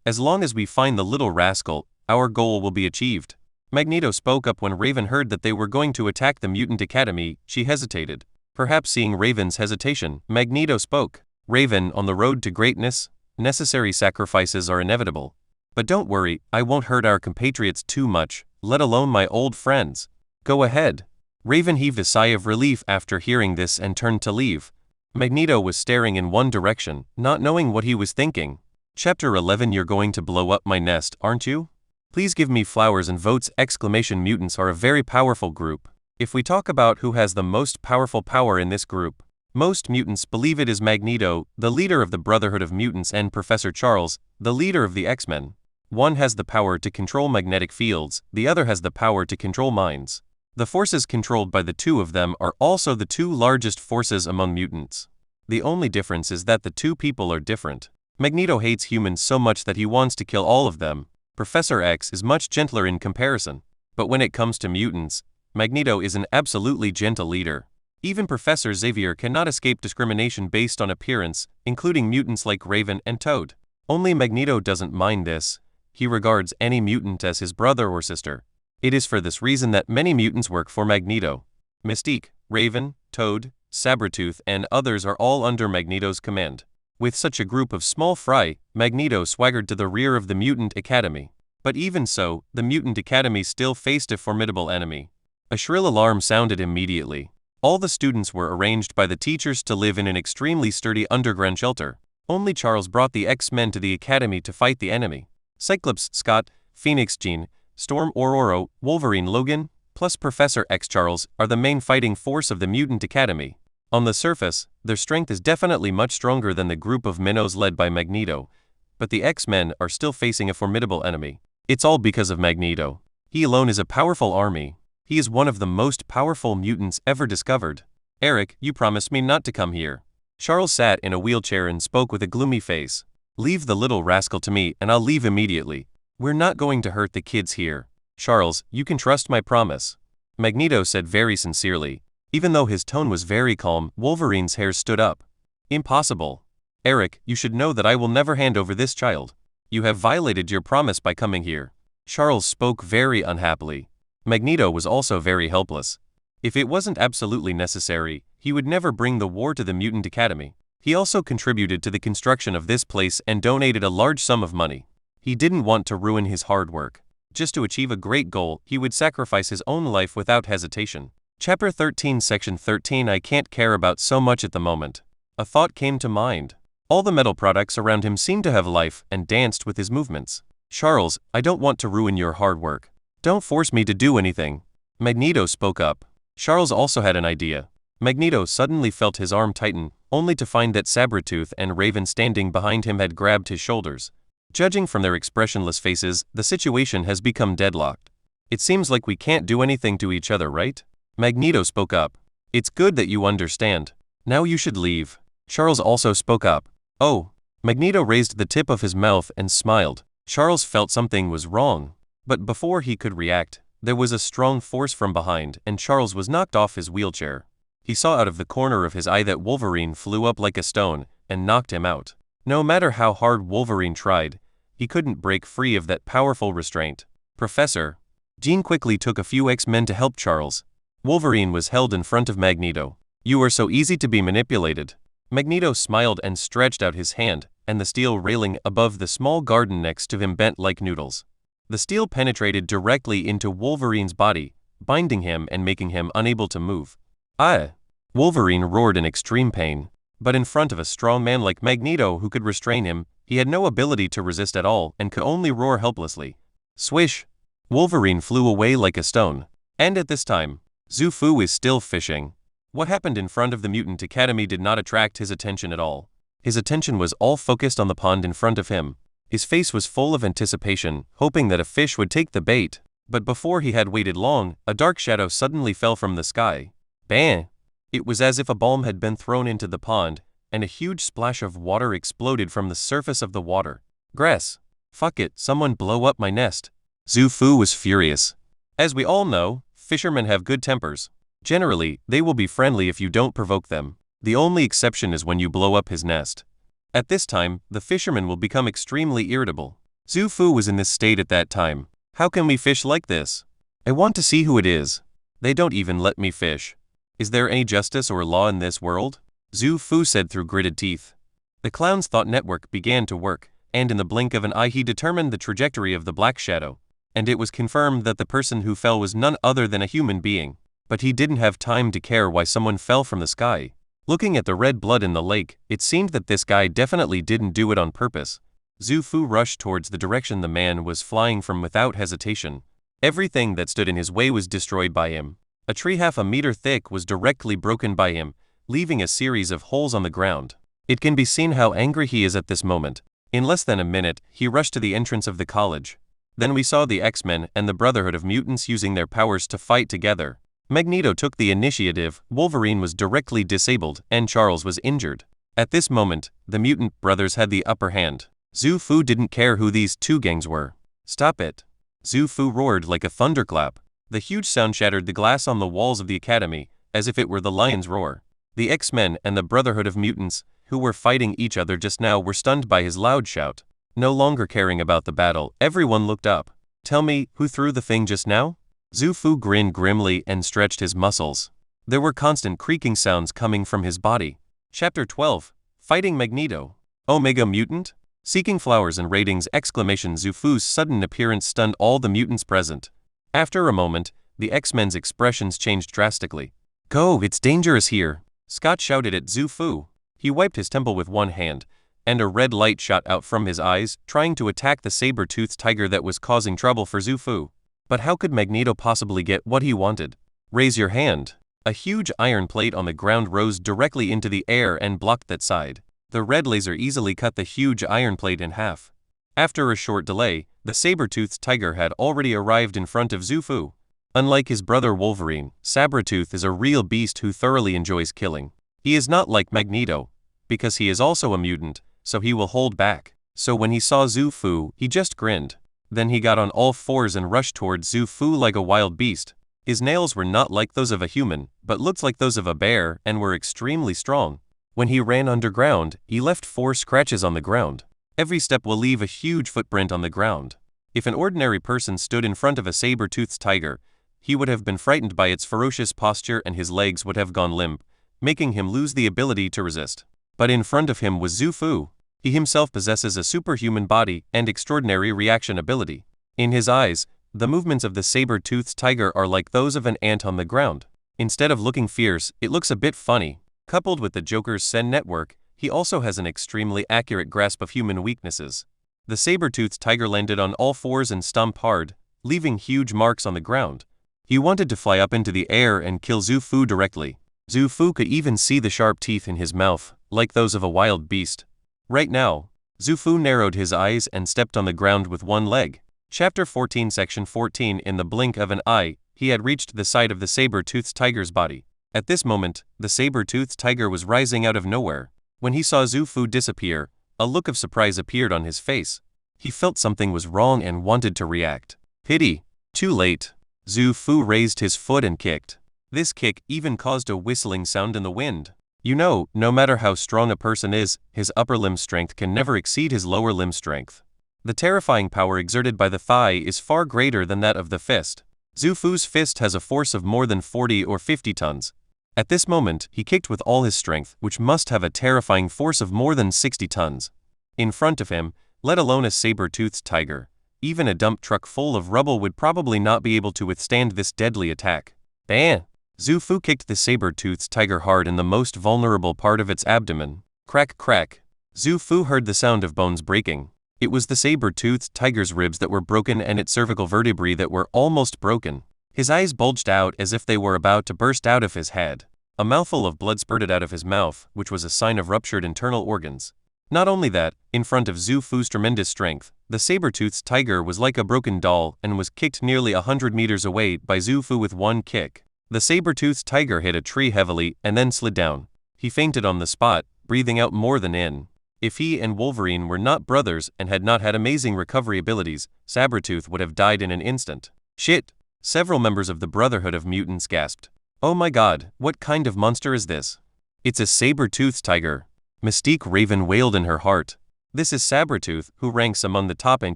As long as we find the little rascal, our goal will be achieved." Magneto spoke up when Raven heard that they were going to attack the Mutant Academy. She hesitated. Perhaps seeing Raven's hesitation, Magneto spoke. "Raven, on the road to greatness, necessary sacrifices are inevitable. But don't worry, I won't hurt our compatriots too much, let alone my old friends. Go ahead." Raven heaved a sigh of relief after hearing this and turned to leave. Magneto was staring in one direction, not knowing what he was thinking. Chapter 11. You're going to blow up my nest, aren't you? Please give me flowers and votes! Mutants are a very powerful group. If we talk about who has the most powerful power in this group, most mutants believe it is Magneto, the leader of the Brotherhood of Mutants, and Professor Charles, the leader of the X-Men. One has the power to control magnetic fields, the other has the power to control minds. The forces controlled by the two of them are also the two largest forces among mutants. The only difference is that the two people are different. Magneto hates humans so much that he wants to kill all of them. Professor X is much gentler in comparison. But when it comes to mutants, Magneto is an absolutely gentle leader. Even Professor Xavier cannot escape discrimination based on appearance, including mutants like Raven and Toad. Only Magneto doesn't mind this. He regards any mutant as his brother or sister. It is for this reason that many mutants work for Magneto. Mystique, Raven, Toad, Sabretooth, and others are all under Magneto's command. With such a group of small fry, Magneto swaggered to the rear of the Mutant Academy. But even so, the Mutant Academy still faced a formidable enemy. A shrill alarm sounded immediately. All the students were arranged by the teachers to live in an extremely sturdy underground shelter. Only Charles brought the X-Men to the Academy to fight the enemy. Cyclops, Scott, Phoenix Jean, Storm Ororo, Wolverine Logan, plus Professor X Charles are the main fighting force of the Mutant Academy. On the surface, their strength is definitely much stronger than the group of minnows led by Magneto, but the X-Men are still facing a formidable enemy. It's all because of Magneto. He alone is a powerful army. He is one of the most powerful mutants ever discovered. "Eric, you promised me not to come here." Charles sat in a wheelchair and spoke with a gloomy face. "Leave the little rascal to me and I'll leave immediately. We're not going to hurt the kids here. Charles, you can trust my promise." Magneto said very sincerely. Even though his tone was very calm, Wolverine's hair stood up. "Impossible. Eric, you should know that I will never hand over this child. You have violated your promise by coming here." Charles spoke very unhappily. Magneto was also very helpless. If it wasn't absolutely necessary, he would never bring the war to the Mutant Academy. He also contributed to the construction of this place and donated a large sum of money. He didn't want to ruin his hard work. Just to achieve a great goal, he would sacrifice his own life without hesitation. Chapter 13, Section 13. I can't care about so much at the moment. A thought came to mind. All the metal products around him seemed to have life and danced with his movements. "Charles, I don't want to ruin your hard work. Don't force me to do anything." Magneto spoke up. Charles also had an idea. Magneto suddenly felt his arm tighten, only to find that Sabretooth and Raven standing behind him had grabbed his shoulders. Judging from their expressionless faces, the situation has become deadlocked. "It seems like we can't do anything to each other, right?" Magneto spoke up. "It's good that you understand. Now you should leave." Charles also spoke up. "Oh." Magneto raised the tip of his mouth and smiled. Charles felt something was wrong. But before he could react, there was a strong force from behind and Charles was knocked off his wheelchair. He saw out of the corner of his eye that Wolverine flew up like a stone and knocked him out. No matter how hard Wolverine tried, he couldn't break free of that powerful restraint. "Professor." Jean quickly took a few X-Men to help Charles. Wolverine was held in front of Magneto. "You are so easy to be manipulated." Magneto smiled and stretched out his hand, and the steel railing above the small garden next to him bent like noodles. The steel penetrated directly into Wolverine's body, binding him and making him unable to move. "Ah!" Wolverine roared in extreme pain. But in front of a strong man like Magneto who could restrain him, he had no ability to resist at all and could only roar helplessly. Swish! Wolverine flew away like a stone. And at this time, Zufu is still fishing. What happened in front of the Mutant Academy did not attract his attention at all. His attention was all focused on the pond in front of him. His face was full of anticipation, hoping that a fish would take the bait. But before he had waited long, a dark shadow suddenly fell from the sky. Bang! It was as if a bomb had been thrown into the pond, and a huge splash of water exploded from the surface of the water. Grass! Fuck it, someone blow up my nest. Zufu was furious. As we all know, fishermen have good tempers. Generally, they will be friendly if you don't provoke them. The only exception is when you blow up his nest. At this time, the fisherman will become extremely irritable. Zufu was in this state at that time. How can we fish like this? I want to see who it is. They don't even let me fish. Is there any justice or law in this world? Zufu said through gritted teeth. The clown's thought network began to work, and in the blink of an eye he determined the trajectory of the black shadow, and it was confirmed that the person who fell was none other than a human being. But he didn't have time to care why someone fell from the sky. Looking at the red blood in the lake, it seemed that this guy definitely didn't do it on purpose. Zufu rushed towards the direction the man was flying from without hesitation. Everything that stood in his way was destroyed by him. A tree half a meter thick was directly broken by him, leaving a series of holes on the ground. It can be seen how angry he is at this moment. In less than a minute, he rushed to the entrance of the college. Then we saw the X-Men and the Brotherhood of Mutants using their powers to fight together. Magneto took the initiative, Wolverine was directly disabled, and Charles was injured. At this moment, the mutant brothers had the upper hand. Zufu didn't care who these two gangs were. Stop it! Zufu roared like a thunderclap. The huge sound shattered the glass on the walls of the academy, as if it were the lion's roar. The X-Men and the Brotherhood of Mutants, who were fighting each other just now, were stunned by his loud shout. No longer caring about the battle, everyone looked up. Tell me, who threw the thing just now? Zufu grinned grimly and stretched his muscles. There were constant creaking sounds coming from his body. Chapter 12. Fighting Magneto. Omega Mutant? Seeking flowers and ratings! Zufu's sudden appearance stunned all the mutants present. After a moment, the X-Men's expressions changed drastically. Go, it's dangerous here! Scott shouted at Zufu. He wiped his temple with one hand, and a red light shot out from his eyes, trying to attack the saber-toothed tiger that was causing trouble for Zufu. But how could Magneto possibly get what he wanted? Raise your hand. A huge iron plate on the ground rose directly into the air and blocked that side. The red laser easily cut the huge iron plate in half. After a short delay, the saber-toothed tiger had already arrived in front of Zufu. Unlike his brother Wolverine, Sabretooth is a real beast who thoroughly enjoys killing. He is not like Magneto, because he is also a mutant, so he will hold back. So when he saw Zufu, he just grinned. Then he got on all fours and rushed towards Zufu like a wild beast. His nails were not like those of a human, but looked like those of a bear and were extremely strong. When he ran underground, he left 4 scratches on the ground. Every step will leave a huge footprint on the ground. If an ordinary person stood in front of a saber-toothed tiger, he would have been frightened by its ferocious posture and his legs would have gone limp, making him lose the ability to resist. But in front of him was Zufu. He himself possesses a superhuman body and extraordinary reaction ability. In his eyes, the movements of the saber-toothed tiger are like those of an ant on the ground. Instead of looking fierce, it looks a bit funny. Coupled with the Joker's Sen network, he also has an extremely accurate grasp of human weaknesses. The saber-toothed tiger landed on all fours and stomped hard, leaving huge marks on the ground. He wanted to fly up into the air and kill Zufu directly. Zufu could even see the sharp teeth in his mouth, like those of a wild beast. Right now, Zufu narrowed his eyes and stepped on the ground with one leg. Chapter 14 Section 14 In the blink of an eye, he had reached the side of the saber-toothed tiger's body. At this moment, the saber-toothed tiger was rising out of nowhere. When he saw Zufu disappear, a look of surprise appeared on his face. He felt something was wrong and wanted to react. Pity. Too late. Zufu raised his foot and kicked. This kick even caused a whistling sound in the wind. You know, no matter how strong a person is, his upper limb strength can never exceed his lower limb strength. The terrifying power exerted by the thigh is far greater than that of the fist. Zufu's fist has a force of more than 40 or 50 tons. At this moment, he kicked with all his strength, which must have a terrifying force of more than 60 tons. In front of him, let alone a saber-toothed tiger, even a dump truck full of rubble would probably not be able to withstand this deadly attack. Bam! Zufu kicked the saber-toothed tiger hard in the most vulnerable part of its abdomen. Crack crack. Zufu heard the sound of bones breaking. It was the saber-toothed tiger's ribs that were broken and its cervical vertebrae that were almost broken. His eyes bulged out as if they were about to burst out of his head. A mouthful of blood spurted out of his mouth, which was a sign of ruptured internal organs. Not only that, in front of Zufu's tremendous strength, the saber-toothed tiger was like a broken doll and was kicked nearly 100 meters away by Zufu with one kick. The saber-toothed tiger hit a tree heavily and then slid down. He fainted on the spot, breathing out more than in. If he and Wolverine were not brothers and had not had amazing recovery abilities, Sabretooth would have died in an instant. Shit! Several members of the Brotherhood of Mutants gasped. Oh my god, what kind of monster is this? It's a saber-toothed tiger. Mystique Raven wailed in her heart. This is Sabretooth, who ranks among the top in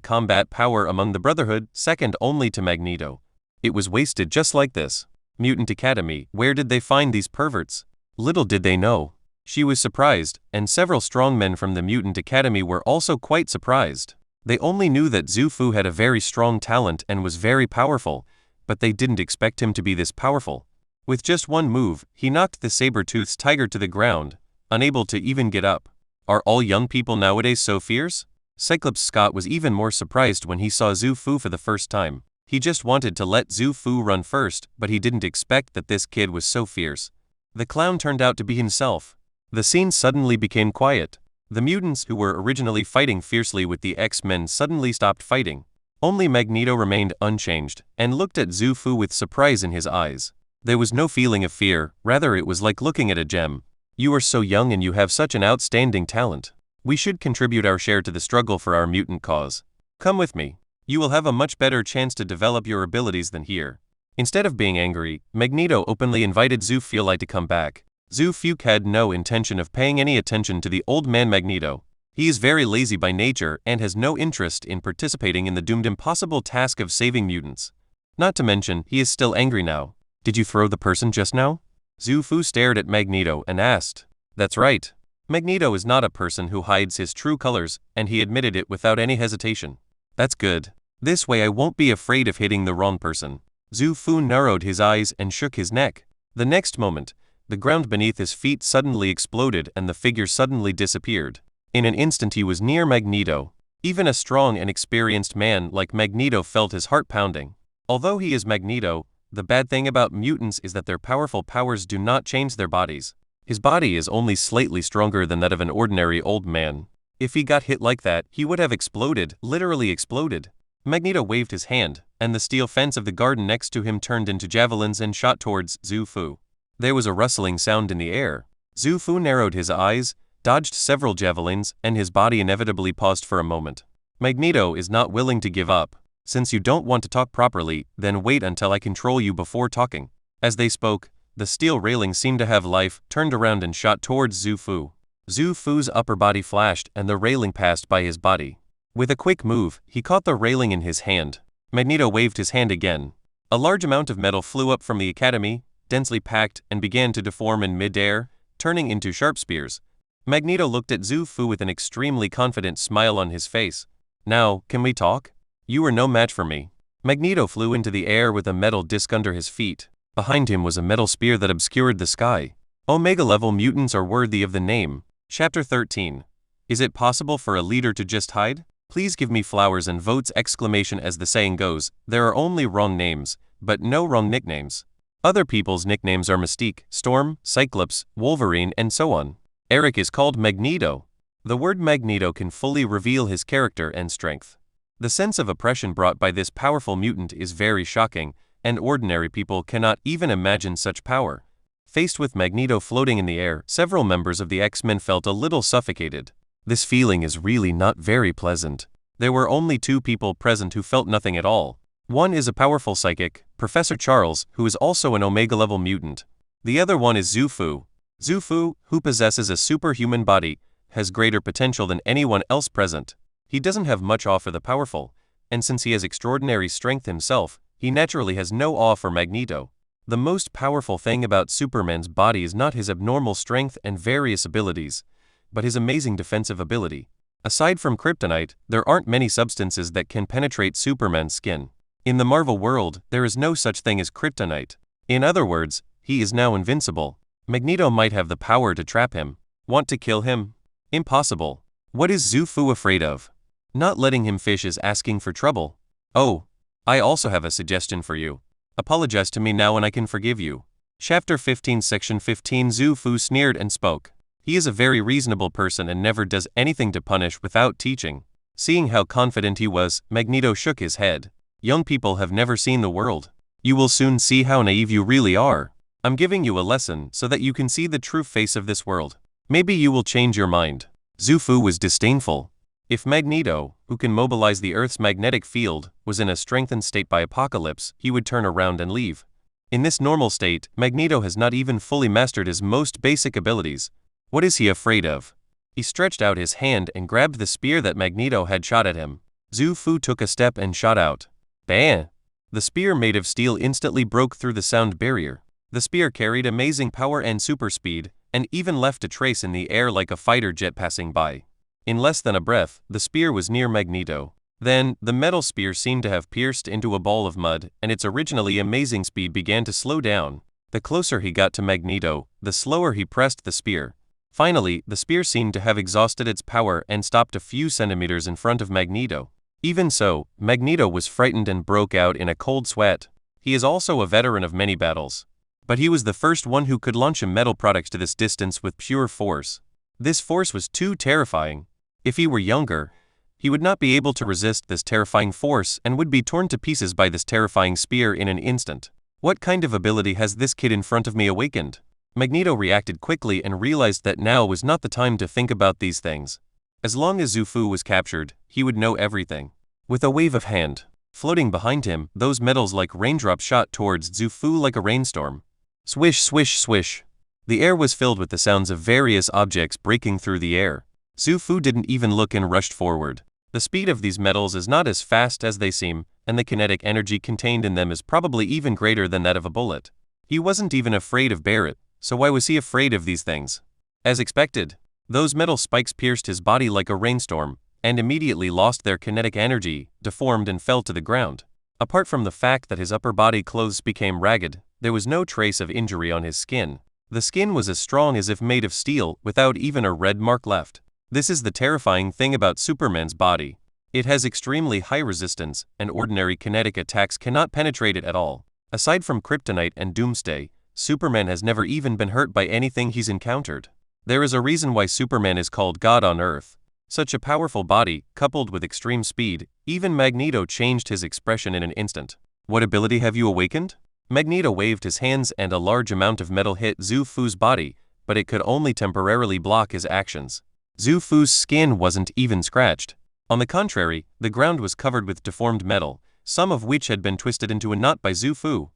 combat power among the Brotherhood, second only to Magneto. It was wasted just like this. Mutant Academy, where did they find these perverts? Little did they know. She was surprised, and several strong men from the Mutant Academy were also quite surprised. They only knew that Zufu had a very strong talent and was very powerful, but they didn't expect him to be this powerful. With just one move, he knocked the saber-toothed tiger to the ground, unable to even get up. Are all young people nowadays so fierce? Cyclops Scott was even more surprised when he saw Zufu for the first time. He just wanted to let Zufu run first, but he didn't expect that this kid was so fierce. The clown turned out to be himself. The scene suddenly became quiet. The mutants who were originally fighting fiercely with the X-Men suddenly stopped fighting. Only Magneto remained unchanged, and looked at Zufu with surprise in his eyes. There was no feeling of fear, rather it was like looking at a gem. You are so young and you have such an outstanding talent. We should contribute our share to the struggle for our mutant cause. Come with me. You will have a much better chance to develop your abilities than here. Instead of being angry, Magneto openly invited Zufu to come back. Zufu had no intention of paying any attention to the old man Magneto. He is very lazy by nature and has no interest in participating in the doomed impossible task of saving mutants. Not to mention, he is still angry now. Did you throw the person just now? Zufu stared at Magneto and asked. That's right. Magneto is not a person who hides his true colors, and he admitted it without any hesitation. That's good. This way I won't be afraid of hitting the wrong person. Zufu narrowed his eyes and shook his neck. The next moment, the ground beneath his feet suddenly exploded and the figure suddenly disappeared. In an instant he was near Magneto. Even a strong and experienced man like Magneto felt his heart pounding. Although he is Magneto, the bad thing about mutants is that their powerful powers do not change their bodies. His body is only slightly stronger than that of an ordinary old man. If he got hit like that, he would have exploded, literally exploded. Magneto waved his hand, and the steel fence of the garden next to him turned into javelins and shot towards Zufu. There was a rustling sound in the air. Zufu narrowed his eyes, dodged several javelins, and his body inevitably paused for a moment. Magneto is not willing to give up. Since you don't want to talk properly, then wait until I control you before talking. As they spoke, the steel railing seemed to have life, turned around and shot towards Zufu. Zufu's upper body flashed and the railing passed by his body. With a quick move, he caught the railing in his hand. Magneto waved his hand again. A large amount of metal flew up from the academy, densely packed, and began to deform in mid-air, turning into sharp spears. Magneto looked at Zufu with an extremely confident smile on his face. Now, can we talk? You are no match for me. Magneto flew into the air with a metal disc under his feet. Behind him was a metal spear that obscured the sky. Omega-level mutants are worthy of the name. Chapter 13. Is it possible for a leader to just hide? Please give me flowers and votes! As the saying goes, there are only wrong names, but no wrong nicknames. Other people's nicknames are Mystique, Storm, Cyclops, Wolverine, and so on. Eric is called Magneto. The word Magneto can fully reveal his character and strength. The sense of oppression brought by this powerful mutant is very shocking, and ordinary people cannot even imagine such power. Faced with Magneto floating in the air, several members of the X-Men felt a little suffocated. This feeling is really not very pleasant. There were only two people present who felt nothing at all. One is a powerful psychic, Professor Charles, who is also an Omega-level mutant. The other one is Zufu. Zufu, who possesses a superhuman body, has greater potential than anyone else present. He doesn't have much off for the powerful, and since he has extraordinary strength himself, He naturally has no awe for Magneto. The most powerful thing about Superman's body is not his abnormal strength and various abilities, but his amazing defensive ability. Aside from kryptonite, there aren't many substances that can penetrate Superman's skin. In the Marvel world, there is no such thing as kryptonite. In other words, he is now invincible. Magneto might have the power to trap him. Want to kill him? Impossible. What is Zufu afraid of? Not letting him fish is asking for trouble. Oh, I also have a suggestion for you. Apologize to me now and I can forgive you. Chapter 15 Section 15 Zufu sneered and spoke. He is a very reasonable person and never does anything to punish without teaching. Seeing how confident he was, Magneto shook his head. Young people have never seen the world. You will soon see how naive you really are. I'm giving you a lesson so that you can see the true face of this world. Maybe you will change your mind. Zufu was disdainful. If Magneto, who can mobilize the Earth's magnetic field, was in a strengthened state by Apocalypse, he would turn around and leave. In this normal state, Magneto has not even fully mastered his most basic abilities. What is he afraid of? He stretched out his hand and grabbed the spear that Magneto had shot at him. Zufu took a step and shot out. Bam! The spear made of steel instantly broke through the sound barrier. The spear carried amazing power and super speed, and even left a trace in the air like a fighter jet passing by. In less than a breath, the spear was near Magneto. Then, the metal spear seemed to have pierced into a ball of mud, and its originally amazing speed began to slow down. The closer he got to Magneto, the slower he pressed the spear. Finally, the spear seemed to have exhausted its power and stopped a few centimeters in front of Magneto. Even so, Magneto was frightened and broke out in a cold sweat. He is also a veteran of many battles. But he was the first one who could launch a metal product to this distance with pure force. This force was too terrifying. If he were younger, he would not be able to resist this terrifying force and would be torn to pieces by this terrifying spear in an instant. What kind of ability has this kid in front of me awakened? Magneto reacted quickly and realized that now was not the time to think about these things. As long as Zufu was captured, he would know everything. With a wave of hand, floating behind him, those metals like raindrops shot towards Zufu like a rainstorm. Swish, swish, swish. The air was filled with the sounds of various objects breaking through the air. Zufu didn't even look and rushed forward. The speed of these metals is not as fast as they seem, and the kinetic energy contained in them is probably even greater than that of a bullet. He wasn't even afraid of Barrett, so why was he afraid of these things? As expected, those metal spikes pierced his body like a rainstorm, and immediately lost their kinetic energy, deformed and fell to the ground. Apart from the fact that his upper body clothes became ragged, there was no trace of injury on his skin. The skin was as strong as if made of steel, without even a red mark left. This is the terrifying thing about Superman's body. It has extremely high resistance, and ordinary kinetic attacks cannot penetrate it at all. Aside from kryptonite and doomsday, Superman has never even been hurt by anything he's encountered. There is a reason why Superman is called God on Earth. Such a powerful body, coupled with extreme speed, even Magneto changed his expression in an instant. What ability have you awakened? Magneto waved his hands and a large amount of metal hit Zufu's body, but it could only temporarily block his actions. Zufu's skin wasn't even scratched. On the contrary, the ground was covered with deformed metal, some of which had been twisted into a knot by Zufu.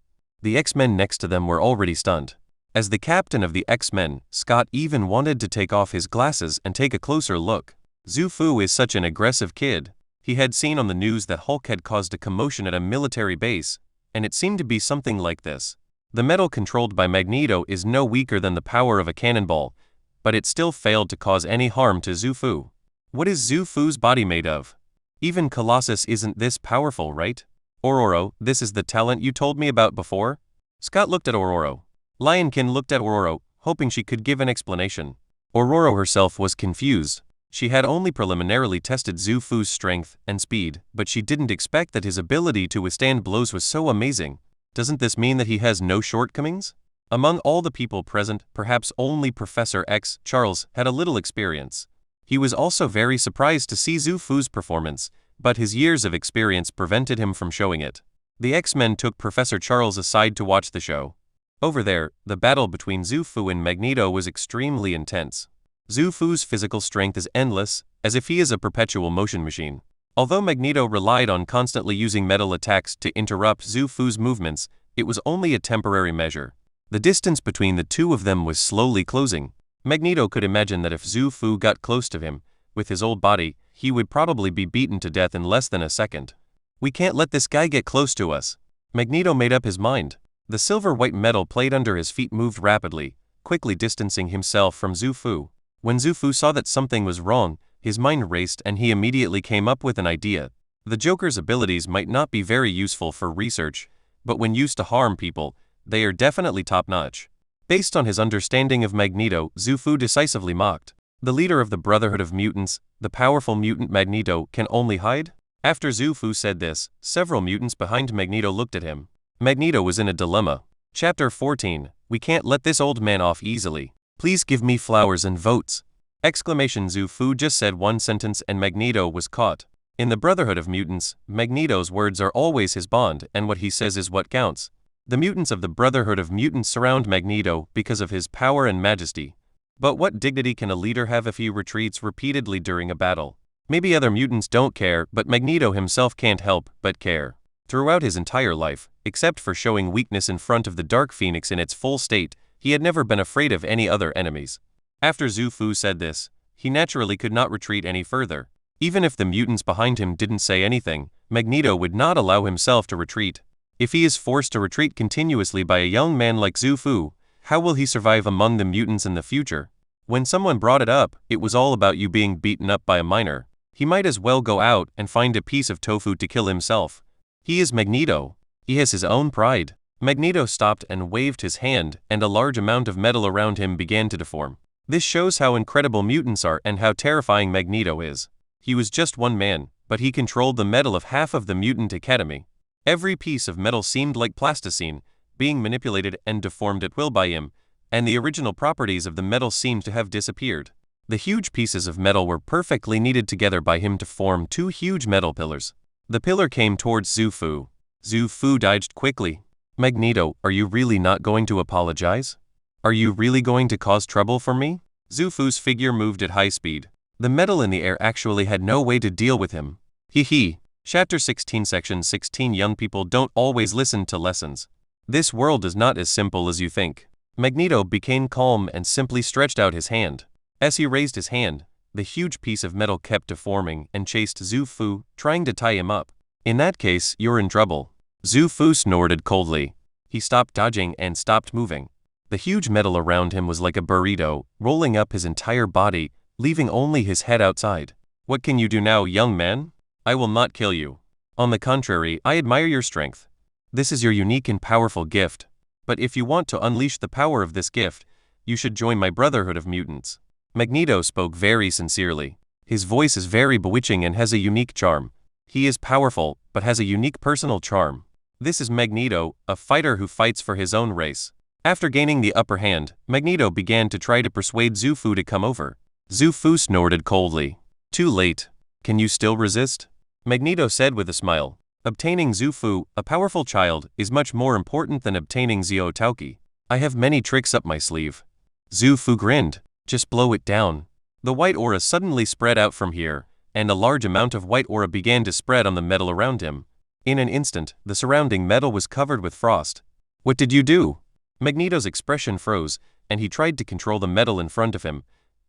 The X-Men next to them were already stunned. As the captain of the X-Men, Scott even wanted to take off his glasses and take a closer look. Zufu is such an aggressive kid. He had seen on the news that Hulk had caused a commotion at a military base, and it seemed to be something like this. The metal controlled by Magneto is no weaker than the power of a cannonball, but it still failed to cause any harm to Zufu. What is Zufu's body made of? Even Colossus isn't this powerful, right? Ororo, this is the talent you told me about before? Scott looked at Ororo. Lionkin looked at Ororo, hoping she could give an explanation. Ororo herself was confused. She had only preliminarily tested Zufu's strength and speed, but she didn't expect that his ability to withstand blows was so amazing. Doesn't this mean that he has no shortcomings? Among all the people present, perhaps only Professor X, Charles, had a little experience. He was also very surprised to see Zufu's performance, but his years of experience prevented him from showing it. The X-Men took Professor Charles aside to watch the show. Over there, the battle between Zufu and Magneto was extremely intense. Zufu's physical strength is endless, as if he is a perpetual motion machine. Although Magneto relied on constantly using metal attacks to interrupt Zufu's movements, it was only a temporary measure. The distance between the two of them was slowly closing. Magneto could imagine that if Zufu got close to him, with his old body, he would probably be beaten to death in less than a second. We can't let this guy get close to us. Magneto made up his mind. The silver-white metal plate under his feet moved rapidly, quickly distancing himself from Zufu. When Zufu saw that something was wrong, his mind raced and he immediately came up with an idea. The Joker's abilities might not be very useful for research, but when used to harm people, they are definitely top-notch. Based on his understanding of Magneto, Zufu decisively mocked. The leader of the Brotherhood of Mutants, the powerful mutant Magneto, can only hide? After Zufu said this, several mutants behind Magneto looked at him. Magneto was in a dilemma. Chapter 14, we can't let this old man off easily. Please give me flowers and votes! Exclamation. Zufu just said one sentence and Magneto was caught. In the Brotherhood of Mutants, Magneto's words are always his bond and what he says is what counts. The mutants of the Brotherhood of Mutants surround Magneto because of his power and majesty. But what dignity can a leader have if he retreats repeatedly during a battle? Maybe other mutants don't care, but Magneto himself can't help but care. Throughout his entire life, except for showing weakness in front of the Dark Phoenix in its full state, he had never been afraid of any other enemies. After Zufu said this, he naturally could not retreat any further. Even if the mutants behind him didn't say anything, Magneto would not allow himself to retreat. If he is forced to retreat continuously by a young man like Zufu, how will he survive among the mutants in the future? When someone brought it up, it was all about you being beaten up by a minor. He might as well go out and find a piece of tofu to kill himself. He is Magneto. He has his own pride. Magneto stopped and waved his hand, and a large amount of metal around him began to deform. This shows how incredible mutants are and how terrifying Magneto is. He was just one man, but he controlled the metal of half of the Mutant Academy. Every piece of metal seemed like plasticine, being manipulated and deformed at will by him, and the original properties of the metal seemed to have disappeared. The huge pieces of metal were perfectly kneaded together by him to form two huge metal pillars. The pillar came towards Zufu. Zufu dodged quickly. Magneto, are you really not going to apologize? Are you really going to cause trouble for me? Zufu's figure moved at high speed. The metal in the air actually had no way to deal with him. Hee. Chapter 16 Section 16 Young people don't always listen to lessons. This world is not as simple as you think. Magneto became calm and simply stretched out his hand. As he raised his hand, the huge piece of metal kept deforming and chased Zufu, trying to tie him up. In that case, you're in trouble. Zufu snorted coldly. He stopped dodging and stopped moving. The huge metal around him was like a burrito, rolling up his entire body, leaving only his head outside. What can you do now, young man? I will not kill you. On the contrary, I admire your strength. This is your unique and powerful gift. But if you want to unleash the power of this gift, you should join my Brotherhood of Mutants. Magneto spoke very sincerely. His voice is very bewitching and has a unique charm. He is powerful, but has a unique personal charm. This is Magneto, a fighter who fights for his own race. After gaining the upper hand, Magneto began to try to persuade Zufu to come over. Zufu snorted coldly. Too late. Can you still resist? Magneto said with a smile. Obtaining Zufu, a powerful child, is much more important than obtaining Zio Tauki. I have many tricks up my sleeve. Zufu grinned. Just blow it down. The white aura suddenly spread out from here, and a large amount of white aura began to spread on the metal around him. In an instant, the surrounding metal was covered with frost. What did you do? Magneto's expression froze, and he tried to control the metal in front of him.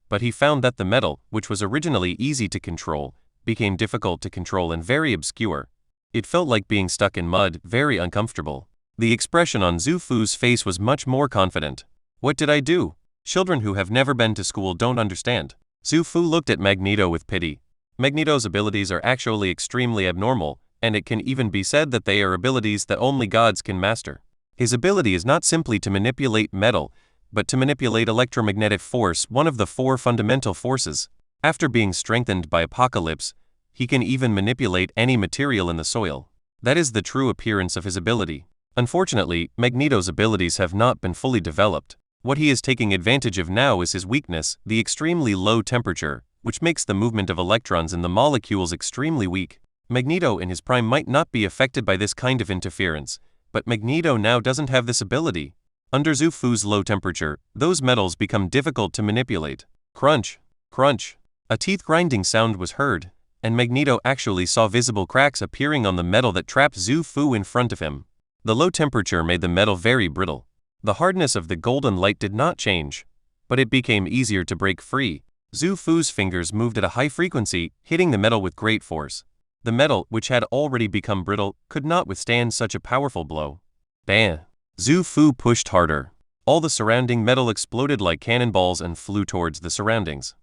But he found that the metal, which was originally easy to control, became difficult to control and very obscure. It felt like being stuck in mud, very uncomfortable. The expression on Zufu's face was much more confident. What did I do? Children who have never been to school don't understand. Zufu looked at Magneto with pity. Magneto's abilities are actually extremely abnormal, and it can even be said that they are abilities that only gods can master. His ability is not simply to manipulate metal, but to manipulate electromagnetic force, one of the four fundamental forces. After being strengthened by Apocalypse, he can even manipulate any material in the soil. That is the true appearance of his ability. Unfortunately, Magneto's abilities have not been fully developed. What he is taking advantage of now is his weakness, the extremely low temperature, which makes the movement of electrons in the molecules extremely weak. Magneto in his prime might not be affected by this kind of interference, but Magneto now doesn't have this ability. Under Zufu's low temperature, those metals become difficult to manipulate. Crunch, crunch. A teeth-grinding sound was heard, and Magneto actually saw visible cracks appearing on the metal that trapped Zufu in front of him. The low temperature made the metal very brittle. The hardness of the golden light did not change, but it became easier to break free. Zufu's fingers moved at a high frequency, hitting the metal with great force. The metal, which had already become brittle, could not withstand such a powerful blow. Bam! Zufu pushed harder. All the surrounding metal exploded like cannonballs and flew towards the surroundings.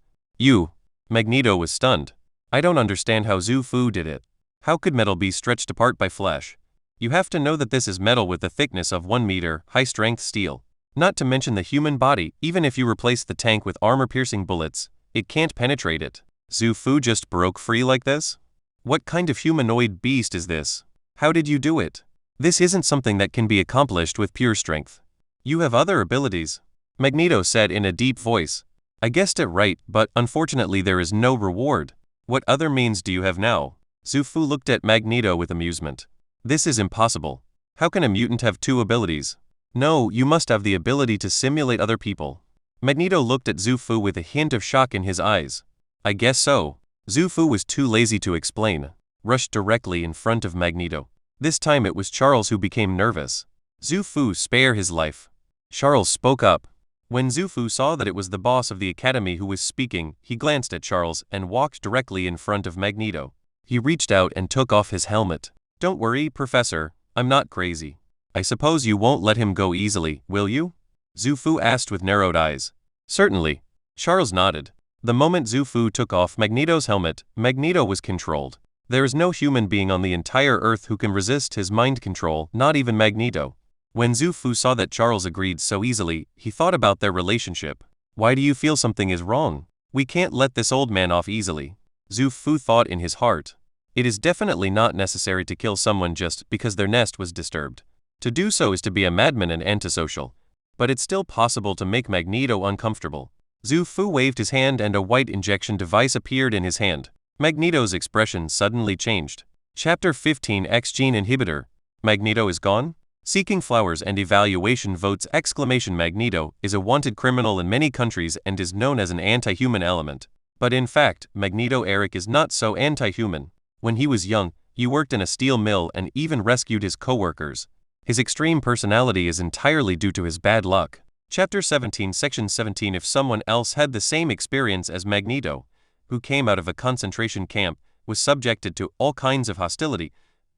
Magneto was stunned. I don't understand how Zufu did it. How could metal be stretched apart by flesh? You have to know that this is metal with a thickness of 1 meter, high-strength steel. Not to mention the human body, even if you replace the tank with armor-piercing bullets, it can't penetrate it. Zufu just broke free like this? What kind of humanoid beast is this? How did you do it? This isn't something that can be accomplished with pure strength. You have other abilities, Magneto said in a deep voice. I guessed it right, but unfortunately there is no reward. What other means do you have now? Zufu looked at Magneto with amusement. This is impossible. How can a mutant have 2 abilities? No, you must have the ability to simulate other people. Magneto looked at Zufu with a hint of shock in his eyes. I guess so. Zufu was too lazy to explain. Rushed directly in front of Magneto. This time it was Charles who became nervous. Zufu, spare his life. Charles spoke up. When Zufu saw that it was the boss of the academy who was speaking, he glanced at Charles and walked directly in front of Magneto. He reached out and took off his helmet. Don't worry, Professor, I'm not crazy. I suppose you won't let him go easily, will you? Zufu asked with narrowed eyes. Certainly. Charles nodded. The moment Zufu took off Magneto's helmet, Magneto was controlled. There is no human being on the entire Earth who can resist his mind control, not even Magneto. When Zufu saw that Charles agreed so easily, he thought about their relationship. Why do you feel something is wrong? We can't let this old man off easily. Zufu thought in his heart. It is definitely not necessary to kill someone just because their nest was disturbed. To do so is to be a madman and antisocial. But it's still possible to make Magneto uncomfortable. Zufu waved his hand and a white injection device appeared in his hand. Magneto's expression suddenly changed. Chapter 15 X-Gene Inhibitor. Magneto is gone? Seeking flowers and evaluation votes! Magneto is a wanted criminal in many countries and is known as an anti-human element. But in fact, Magneto Eric is not so anti-human. When he was young, he worked in a steel mill and even rescued his co-workers. His extreme personality is entirely due to his bad luck. Chapter 17 Section 17 If someone else had the same experience as Magneto, who came out of a concentration camp, was subjected to all kinds of hostility,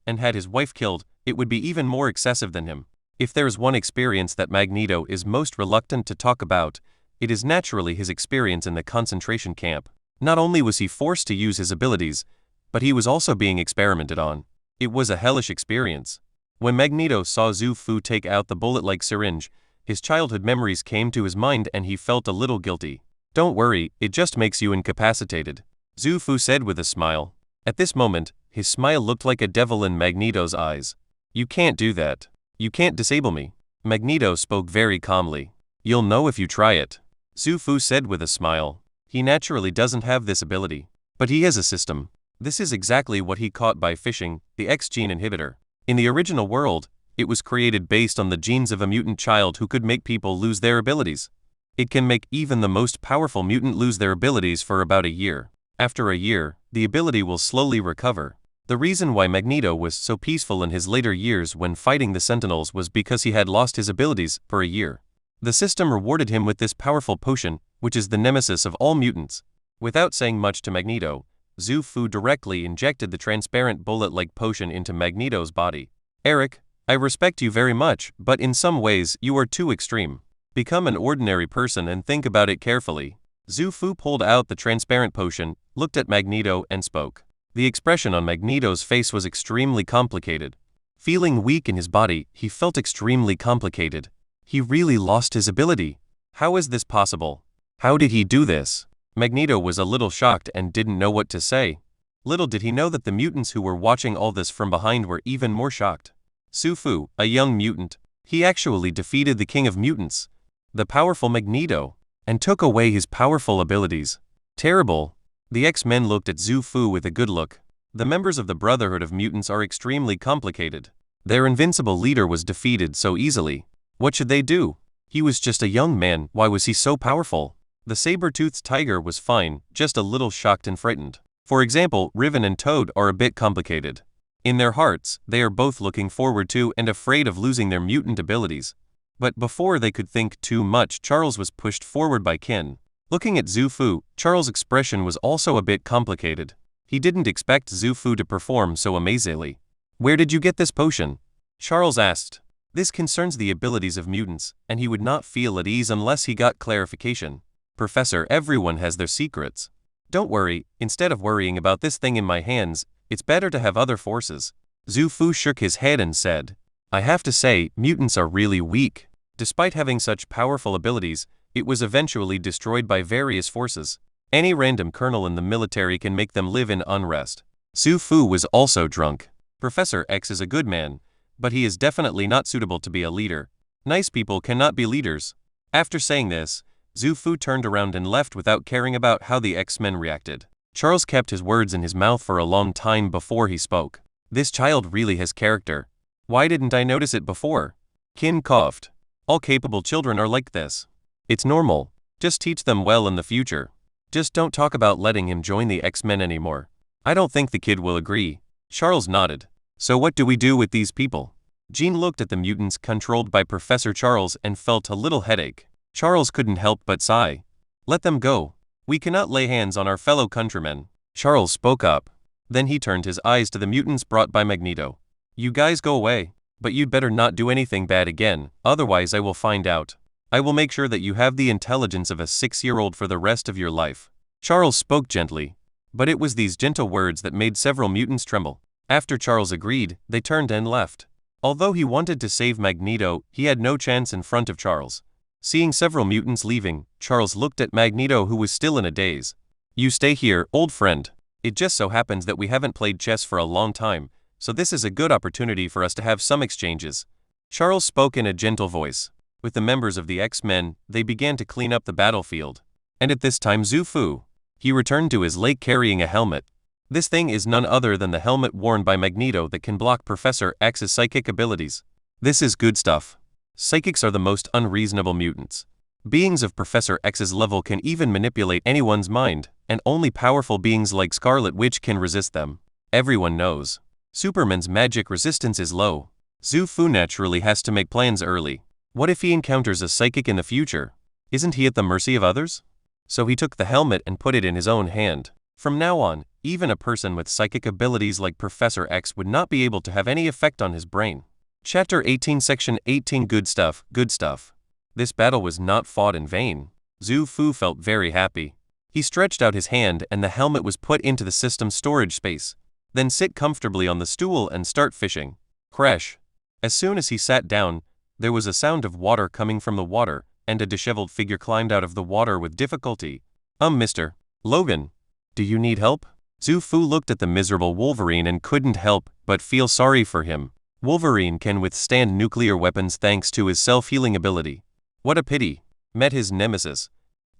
and had his wife killed, it would be even more excessive than him. If there is one experience that Magneto is most reluctant to talk about, it is naturally his experience in the concentration camp. Not only was he forced to use his abilities, but he was also being experimented on. It was a hellish experience. When Magneto saw Zufu take out the bullet-like syringe, his childhood memories came to his mind and he felt a little guilty. Don't worry, it just makes you incapacitated, Zufu said with a smile. At this moment, his smile looked like a devil in Magneto's eyes. You can't do that. You can't disable me. Magneto spoke very calmly. You'll know if you try it, Zufu said with a smile. He naturally doesn't have this ability. But he has a system. This is exactly what he caught by fishing, the X-Gene Inhibitor. In the original world, it was created based on the genes of a mutant child who could make people lose their abilities. It can make even the most powerful mutant lose their abilities for about a year. After a year, the ability will slowly recover. The reason why Magneto was so peaceful in his later years when fighting the Sentinels was because he had lost his abilities for a year. The system rewarded him with this powerful potion, which is the nemesis of all mutants. Without saying much to Magneto, Zufu directly injected the transparent bullet-like potion into Magneto's body. Eric, I respect you very much, but in some ways you are too extreme. Become an ordinary person and think about it carefully. Zufu pulled out the transparent potion, looked at Magneto and spoke. The expression on Magneto's face was extremely complicated. Feeling weak in his body, he felt extremely complicated. He really lost his ability. How is this possible? How did he do this? Magneto was a little shocked and didn't know what to say. Little did he know that the mutants who were watching all this from behind were even more shocked. Zufu, a young mutant, he actually defeated the king of mutants, the powerful Magneto, and took away his powerful abilities. Terrible. The X-Men looked at Zufu with a good look. The members of the Brotherhood of Mutants are extremely complicated. Their invincible leader was defeated so easily. What should they do? He was just a young man, why was he so powerful? The saber-toothed tiger was fine, just a little shocked and frightened. For example, Riven and Toad are a bit complicated. In their hearts, they are both looking forward to and afraid of losing their mutant abilities. But before they could think too much, Charles was pushed forward by Ken. Looking at Zufu, Charles' expression was also a bit complicated. He didn't expect Zufu to perform so amazingly. "Where did you get this potion?" Charles asked. This concerns the abilities of mutants, and he would not feel at ease unless he got clarification. "Professor, everyone has their secrets. Don't worry, instead of worrying about this thing in my hands, it's better to have other forces." Zufu shook his head and said, "I have to say, mutants are really weak. Despite having such powerful abilities, it was eventually destroyed by various forces. Any random colonel in the military can make them live in unrest." Zufu was also drunk. Professor X is a good man, but he is definitely not suitable to be a leader. Nice people cannot be leaders. After saying this, Zufu turned around and left without caring about how the X-Men reacted. Charles kept his words in his mouth for a long time before he spoke. "This child really has character. Why didn't I notice it before?" Kin coughed. "All capable children are like this. It's normal. Just teach them well in the future. Just don't talk about letting him join the X-Men anymore." "I don't think the kid will agree." Charles nodded. "So what do we do with these people?" Jean looked at the mutants controlled by Professor Charles and felt a little headache. Charles couldn't help but sigh. "Let them go. We cannot lay hands on our fellow countrymen." Charles spoke up. Then he turned his eyes to the mutants brought by Magneto. "You guys go away, but you'd better not do anything bad again, otherwise I will find out. I will make sure that you have the intelligence of a 6-year-old for the rest of your life." Charles spoke gently, but it was these gentle words that made several mutants tremble. After Charles agreed, they turned and left. Although he wanted to save Magneto, he had no chance in front of Charles. Seeing several mutants leaving, Charles looked at Magneto, who was still in a daze. "You stay here, old friend. It just so happens that we haven't played chess for a long time, so this is a good opportunity for us to have some exchanges." Charles spoke in a gentle voice. With the members of the X-Men, they began to clean up the battlefield. And at this time Zufu. He returned to his lake carrying a helmet. This thing is none other than the helmet worn by Magneto that can block Professor X's psychic abilities. This is good stuff. Psychics are the most unreasonable mutants. Beings of Professor X's level can even manipulate anyone's mind, and only powerful beings like Scarlet Witch can resist them. Everyone knows Superman's magic resistance is low. Zufu naturally has to make plans early. What if he encounters a psychic in the future? Isn't he at the mercy of others? So he took the helmet and put it in his own hand. From now on, even a person with psychic abilities like Professor X would not be able to have any effect on his brain. Chapter 18 Section 18 Good stuff, good stuff. This battle was not fought in vain. Zufu felt very happy. He stretched out his hand and the helmet was put into the system's storage space. Then sit comfortably on the stool and start fishing. Crash. As soon as he sat down, there was a sound of water coming from the water, and a disheveled figure climbed out of the water with difficulty. Mr. Logan. Do you need help?" Zufu looked at the miserable Wolverine and couldn't help but feel sorry for him. Wolverine can withstand nuclear weapons thanks to his self-healing ability. What a pity. Met his nemesis.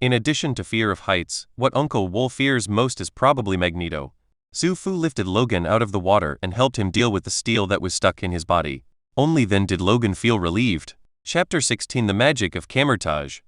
In addition to fear of heights, what Uncle Wolf fears most is probably Magneto. Zufu lifted Logan out of the water and helped him deal with the steel that was stuck in his body. Only then did Logan feel relieved. Chapter 16 The Magic of Camouflage.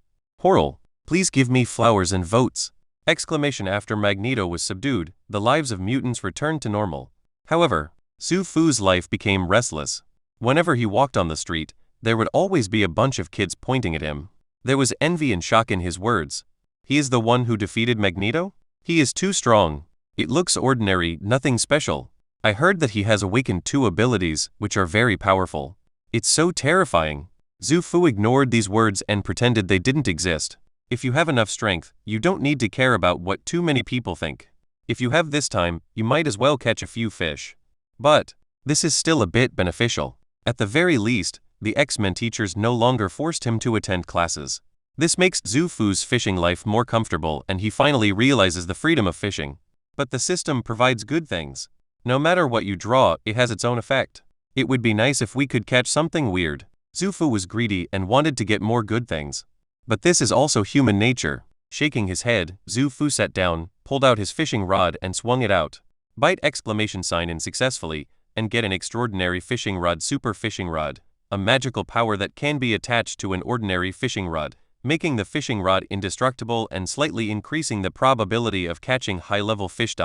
"Horrell, please give me flowers and votes!" Exclamation. After Magneto was subdued, the lives of mutants returned to normal. However, Zufu's life became restless. Whenever he walked on the street, there would always be a bunch of kids pointing at him. There was envy and shock in his words. He is the one who defeated Magneto? He is too strong. It looks ordinary, nothing special. I heard that he has awakened 2 abilities, which are very powerful. It's so terrifying. Zufu ignored these words and pretended they didn't exist. If you have enough strength, you don't need to care about what too many people think. If you have this time, you might as well catch a few fish. But this is still a bit beneficial. At the very least, the X-Men teachers no longer forced him to attend classes. This makes Zufu's fishing life more comfortable and he finally realizes the freedom of fishing. But the system provides good things. No matter what you draw, it has its own effect. It would be nice if we could catch something weird. Zufu was greedy and wanted to get more good things. But this is also human nature. Shaking his head, Zufu sat down, pulled out his fishing rod and swung it out. Bite exclamation sign in successfully, and get an extraordinary fishing rod. Super fishing rod. A magical power that can be attached to an ordinary fishing rod, making the fishing rod indestructible and slightly increasing the probability of catching high-level fish.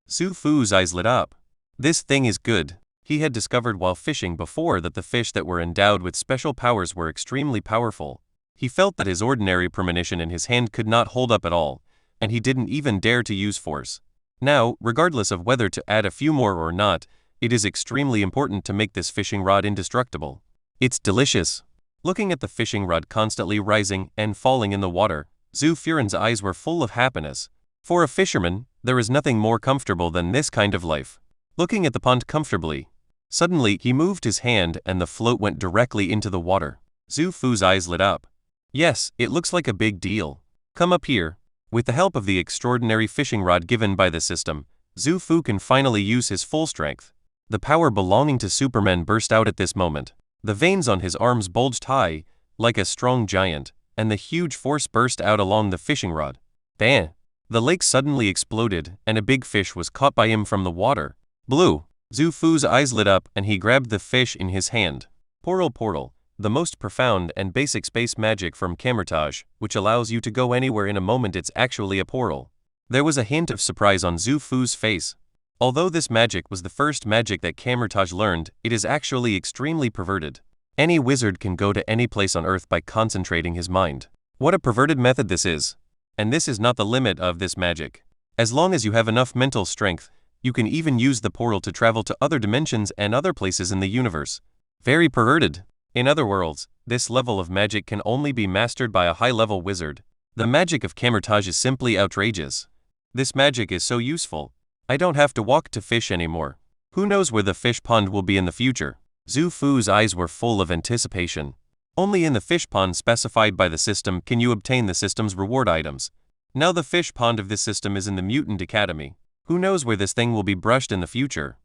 Zufu's eyes lit up. This thing is good. He had discovered while fishing before that the fish that were endowed with special powers were extremely powerful. He felt that his ordinary premonition in his hand could not hold up at all, and he didn't even dare to use force. Now, regardless of whether to add a few more or not, it is extremely important to make this fishing rod indestructible. It's delicious. Looking at the fishing rod constantly rising and falling in the water, Zufu's eyes were full of happiness. For a fisherman, there is nothing more comfortable than this kind of life. Looking at the pond comfortably. Suddenly, he moved his hand and the float went directly into the water. Zufu's eyes lit up. Yes, it looks like a big deal. Come up here. With the help of the extraordinary fishing rod given by the system, Zufu can finally use his full strength. The power belonging to Superman burst out at this moment. The veins on his arms bulged high, like a strong giant, and the huge force burst out along the fishing rod. Bam! The lake suddenly exploded, and a big fish was caught by him from the water. Blue! Zufu's eyes lit up and he grabbed the fish in his hand. Portal, the most profound and basic space magic from Camertage, which allows you to go anywhere in a moment. It's actually a portal. There was a hint of surprise on Zufu's face. Although this magic was the first magic that Camertage learned, it is actually extremely perverted. Any wizard can go to any place on Earth by concentrating his mind. What a perverted method this is. And this is not the limit of this magic. As long as you have enough mental strength, you can even use the portal to travel to other dimensions and other places in the universe. Very perverted. In other words, this level of magic can only be mastered by a high-level wizard. The magic of Camertage is simply outrageous. This magic is so useful. I don't have to walk to fish anymore. Who knows where the fish pond will be in the future? Zufu's eyes were full of anticipation. Only in the fish pond specified by the system can you obtain the system's reward items. Now the fish pond of this system is in the Mutant Academy. Who knows where this thing will be brushed in the future?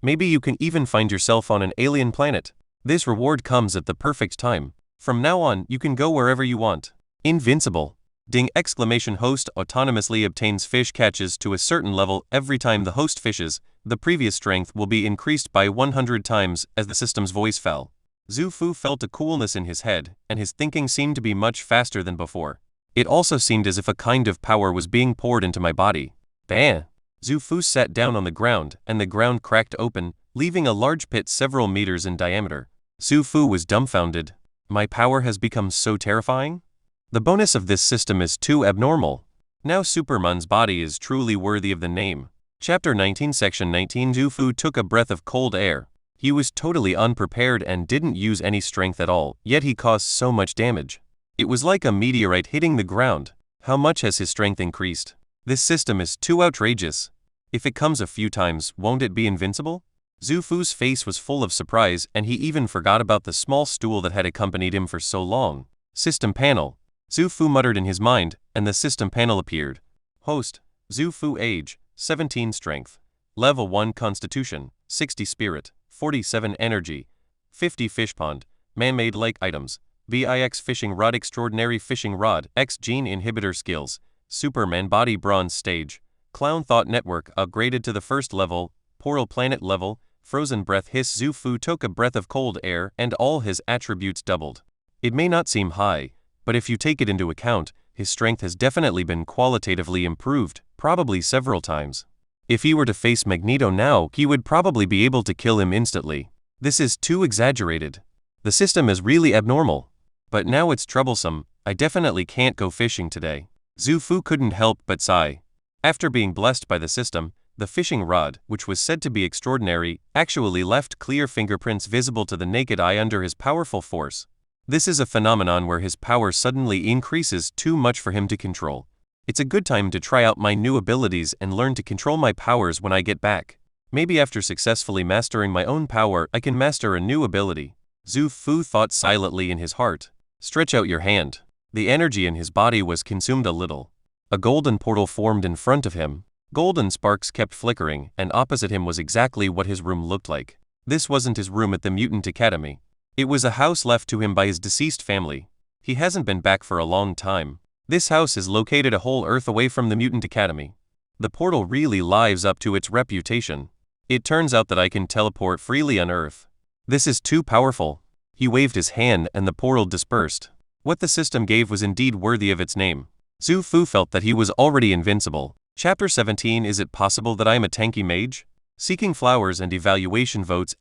Maybe you can even find yourself on an alien planet. This reward comes at the perfect time. From now on, you can go wherever you want. Invincible. Ding! Host autonomously obtains fish catches to a certain level every time the host fishes. The previous strength will be increased by 100 times as the system's voice fell. Zufu felt a coolness in his head, and his thinking seemed to be much faster than before. It also seemed as if a kind of power was being poured into my body. Bam! Zufu sat down on the ground, and the ground cracked open, leaving a large pit several meters in diameter. Zufu was dumbfounded. My power has become so terrifying? The bonus of this system is too abnormal. Now Superman's body is truly worthy of the name. Chapter 19 Section 19 Zufu took a breath of cold air. He was totally unprepared and didn't use any strength at all, yet he caused so much damage. It was like a meteorite hitting the ground. How much has his strength increased? This system is too outrageous. If it comes a few times, won't it be invincible? Zufu's face was full of surprise, and he even forgot about the small stool that had accompanied him for so long. System panel. Zufu muttered in his mind, and the system panel appeared. Host: Zufu. Age: 17 Strength. Level 1 Constitution, 60 Spirit, 47 Energy. 50 Fish Pond. Man-made lake items. VIX Fishing Rod. Extraordinary Fishing Rod. X Gene Inhibitor Skills. Superman Body Bronze Stage. Clown Thought Network upgraded to the first level. Portal Planet level. Frozen Breath. Hiss. Zufu took a breath of cold air and all his attributes doubled. It may not seem high, but if you take it into account, his strength has definitely been qualitatively improved, probably several times. If he were to face Magneto now, he would probably be able to kill him instantly. This is too exaggerated. The system is really abnormal. But now it's troublesome. I definitely can't go fishing today. Zufu couldn't help but sigh. After being blessed by the system, the fishing rod, which was said to be extraordinary, actually left clear fingerprints visible to the naked eye under his powerful force. This is a phenomenon where his power suddenly increases too much for him to control. It's a good time to try out my new abilities and learn to control my powers when I get back. Maybe after successfully mastering my own power, I can master a new ability. Zufu thought silently in his heart. Stretch out your hand. The energy in his body was consumed a little. A golden portal formed in front of him. Golden sparks kept flickering, and opposite him was exactly what his room looked like. This wasn't his room at the Mutant Academy. It was a house left to him by his deceased family. He hasn't been back for a long time. This house is located a whole Earth away from the Mutant Academy. The portal really lives up to its reputation. It turns out that I can teleport freely on Earth. This is too powerful. He waved his hand and the portal dispersed. What the system gave was indeed worthy of its name. Zufu felt that he was already invincible. Chapter 17 Is it possible that I am a tanky mage? Seeking flowers and evaluation votes!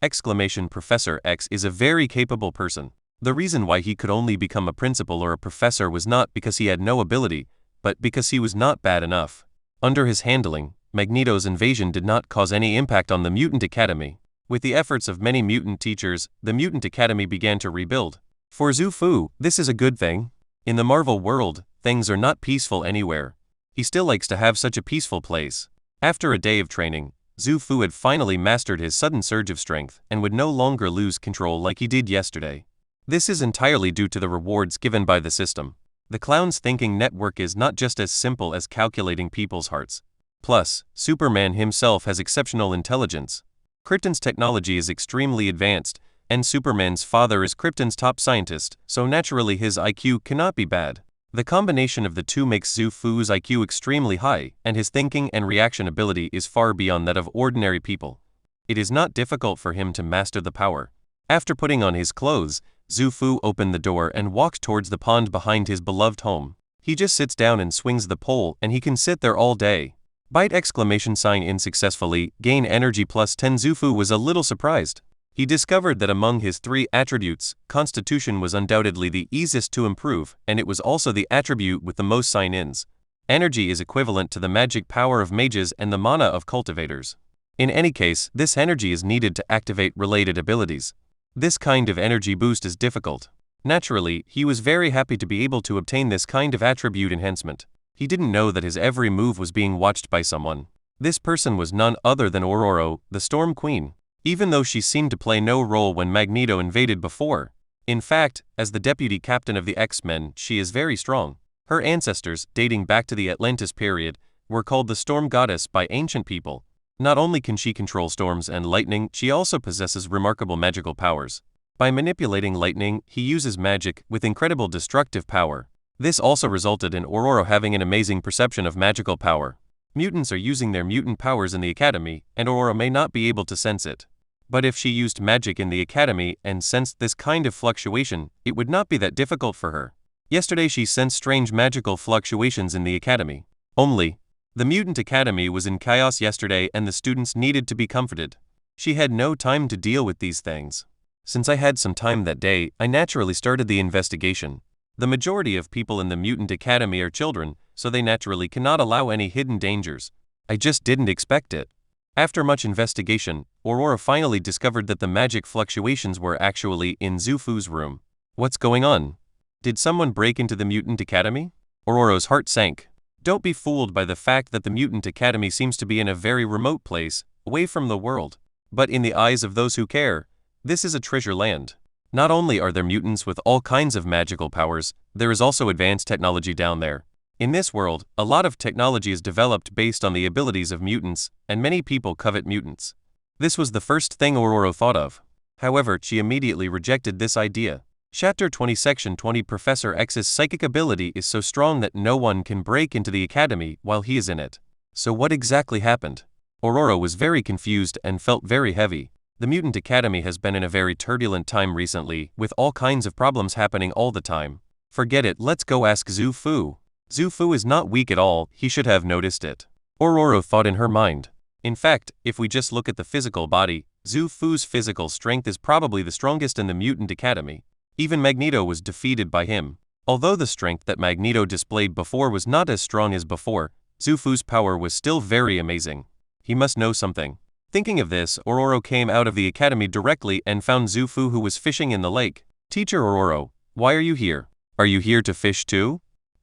Professor X is a very capable person. The reason why he could only become a principal or a professor was not because he had no ability, but because he was not bad enough. Under his handling, Magneto's invasion did not cause any impact on the Mutant Academy. With the efforts of many mutant teachers, the Mutant Academy began to rebuild. For Zufu, this is a good thing. In the Marvel world, things are not peaceful anywhere. He still likes to have such a peaceful place. After a day of training, Zufu had finally mastered his sudden surge of strength and would no longer lose control like he did yesterday. This is entirely due to the rewards given by the system. The clown's thinking network is not just as simple as calculating people's hearts. Plus, Superman himself has exceptional intelligence. Krypton's technology is extremely advanced, and Superman's father is Krypton's top scientist, so naturally his IQ cannot be bad. The combination of the two makes Zufu's IQ extremely high, and his thinking and reaction ability is far beyond that of ordinary people. It is not difficult for him to master the power. After putting on his clothes, Zufu opened the door and walked towards the pond behind his beloved home. He just sits down and swings the pole, and he can sit there all day. Bite exclamation sign in successfully, gain energy plus 10. Zufu was a little surprised. He discovered that among his 3 attributes, Constitution was undoubtedly the easiest to improve, and it was also the attribute with the most sign-ins. Energy is equivalent to the magic power of mages and the mana of cultivators. In any case, this energy is needed to activate related abilities. This kind of energy boost is difficult. Naturally, he was very happy to be able to obtain this kind of attribute enhancement. He didn't know that his every move was being watched by someone. This person was none other than Ororo, the Storm Queen. Even though she seemed to play no role when Magneto invaded before. In fact, as the deputy captain of the X-Men, she is very strong. Her ancestors, dating back to the Atlantis period, were called the Storm Goddess by ancient people. Not only can she control storms and lightning, she also possesses remarkable magical powers. By manipulating lightning, he uses magic with incredible destructive power. This also resulted in Ororo having an amazing perception of magical power. Mutants are using their mutant powers in the Academy, and Ororo may not be able to sense it. But if she used magic in the Academy and sensed this kind of fluctuation, it would not be that difficult for her. Yesterday she sensed strange magical fluctuations in the Academy. Only, the Mutant Academy was in chaos yesterday and the students needed to be comforted. She had no time to deal with these things. Since I had some time that day, I naturally started the investigation. The majority of people in the Mutant Academy are children, so they naturally cannot allow any hidden dangers. I just didn't expect it. After much investigation, Ororo finally discovered that the magic fluctuations were actually in Zufu's room. What's going on? Did someone break into the Mutant Academy? Ororo's heart sank. Don't be fooled by the fact that the Mutant Academy seems to be in a very remote place, away from the world. But in the eyes of those who care, this is a treasure land. Not only are there mutants with all kinds of magical powers, there is also advanced technology down there. In this world, a lot of technology is developed based on the abilities of mutants, and many people covet mutants. This was the first thing Ororo thought of. However, she immediately rejected this idea. Chapter 20 Section 20 Professor X's psychic ability is so strong that no one can break into the Academy while he is in it. So what exactly happened? Ororo was very confused and felt very heavy. The Mutant Academy has been in a very turbulent time recently, with all kinds of problems happening all the time. Forget it, let's go ask Zufu. Zufu is not weak at all, he should have noticed it. Ororo thought in her mind. In fact, if we just look at the physical body, Zufu's physical strength is probably the strongest in the Mutant Academy. Even Magneto was defeated by him. Although the strength that Magneto displayed before was not as strong as before, Zufu's power was still very amazing. He must know something. Thinking of this, Ororo came out of the academy directly and found Zufu, who was fishing in the lake. Teacher Ororo, why are you here? Are you here to fish too?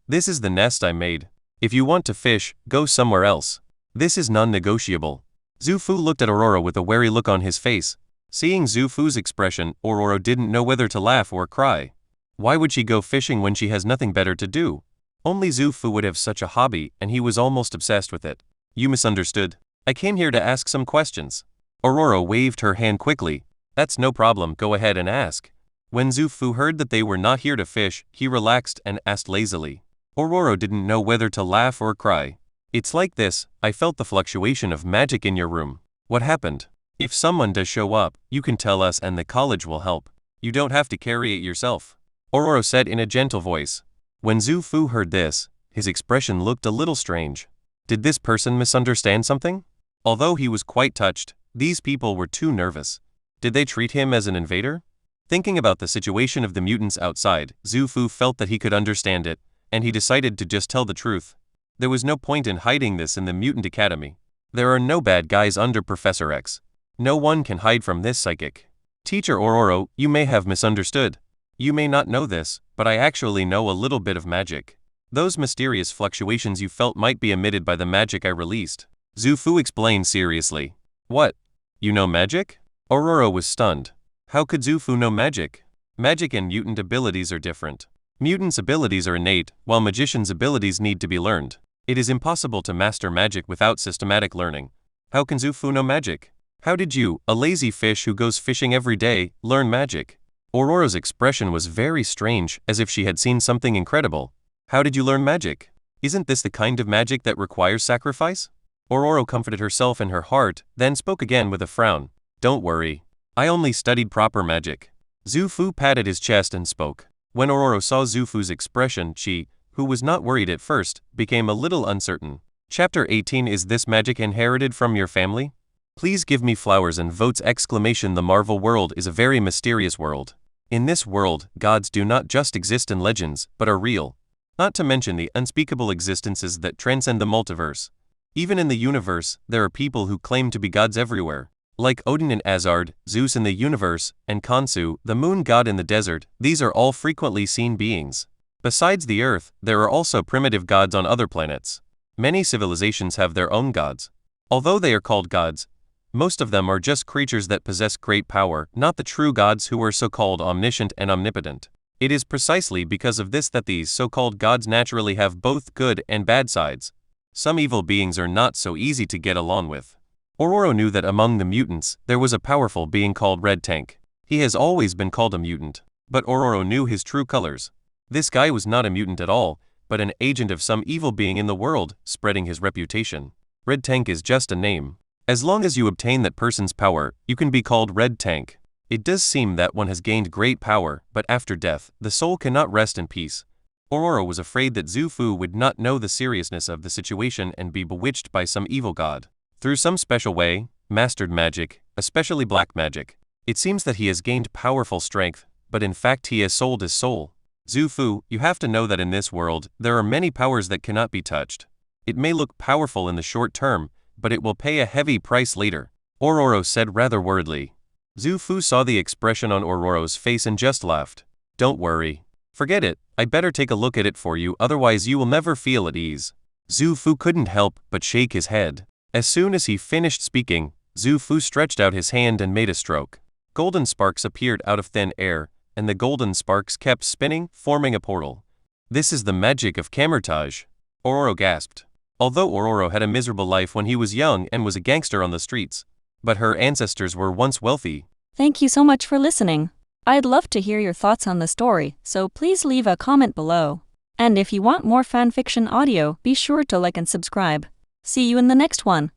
This is the nest I made. If you want to fish, go somewhere else. This is non-negotiable. Zufu looked at Ororo with a wary look on his face. Seeing Zufu's expression, Ororo didn't know whether to laugh or cry. Why would she go fishing when she has nothing better to do? Only Zufu would have such a hobby, and he was almost obsessed with it. You misunderstood. I came here to ask some questions. Ororo waved her hand quickly. That's no problem, go ahead and ask. When Zufu heard that they were not here to fish, he relaxed and asked lazily. Ororo didn't know whether to laugh or cry. It's like this, I felt the fluctuation of magic in your room. What happened? If someone does show up, you can tell us and the college will help. You don't have to carry it yourself. Ororo said in a gentle voice. When Zufu heard this, his expression looked a little strange. Did this person misunderstand something? Although he was quite touched, these people were too nervous. Did they treat him as an invader? Thinking about the situation of the mutants outside, Zufu felt that he could understand it, and he decided to just tell the truth. There was no point in hiding this in the Mutant Academy. There are no bad guys under Professor X. No one can hide from this psychic. Teacher Ororo, you may have misunderstood. You may not know this, but I actually know a little bit of magic. Those mysterious fluctuations you felt might be emitted by the magic I released. Zufu explained seriously. What? You know magic? Ororo was stunned. How could Zufu know magic? Magic and mutant abilities are different. Mutants' abilities are innate, while magicians' abilities need to be learned. It is impossible to master magic without systematic learning. How can Zufu know magic? How did you, a lazy fish who goes fishing every day, learn magic? Ororo's expression was very strange, as if she had seen something incredible. How did you learn magic? Isn't this the kind of magic that requires sacrifice? Ororo comforted herself in her heart, then spoke again with a frown. Don't worry. I only studied proper magic. Zufu patted his chest and spoke. When Ororo saw Zufu's expression, she, who was not worried at first, became a little uncertain. Chapter 18. Is this magic inherited from your family? Please give me flowers and votes! The Marvel world is a very mysterious world. In this world, gods do not just exist in legends, but are real. Not to mention the unspeakable existences that transcend the multiverse. Even in the universe, there are people who claim to be gods everywhere. Like Odin in Asgard, Zeus in the universe, and Khonsu, the moon god in the desert, these are all frequently seen beings. Besides the Earth, there are also primitive gods on other planets. Many civilizations have their own gods. Although they are called gods, most of them are just creatures that possess great power, not the true gods who are so-called omniscient and omnipotent. It is precisely because of this that these so-called gods naturally have both good and bad sides. Some evil beings are not so easy to get along with. Ororo knew that among the mutants, there was a powerful being called Red Tank. He has always been called a mutant, but Ororo knew his true colors. This guy was not a mutant at all, but an agent of some evil being in the world, spreading his reputation. Red Tank is just a name. As long as you obtain that person's power, you can be called Red Tank. It does seem that one has gained great power, but after death, the soul cannot rest in peace. Ororo was afraid that Zufu would not know the seriousness of the situation and be bewitched by some evil god. Through some special way, mastered magic, especially black magic. It seems that he has gained powerful strength, but in fact he has sold his soul. Zufu, you have to know that in this world, there are many powers that cannot be touched. It may look powerful in the short term, but it will pay a heavy price later, Ororo said rather worriedly. Zufu saw the expression on Ororo's face and just laughed. Don't worry. Forget it, I better take a look at it for you, otherwise you will never feel at ease. Zufu couldn't help but shake his head. As soon as he finished speaking, Zufu stretched out his hand and made a stroke. Golden sparks appeared out of thin air, and the golden sparks kept spinning, forming a portal. This is the magic of camouflage, Ororo gasped. Although Ororo had a miserable life when he was young and was a gangster on the streets, but her ancestors were once wealthy. Thank you so much for listening. I'd love to hear your thoughts on the story, so please leave a comment below. And if you want more fanfiction audio, be sure to like and subscribe. See you in the next one.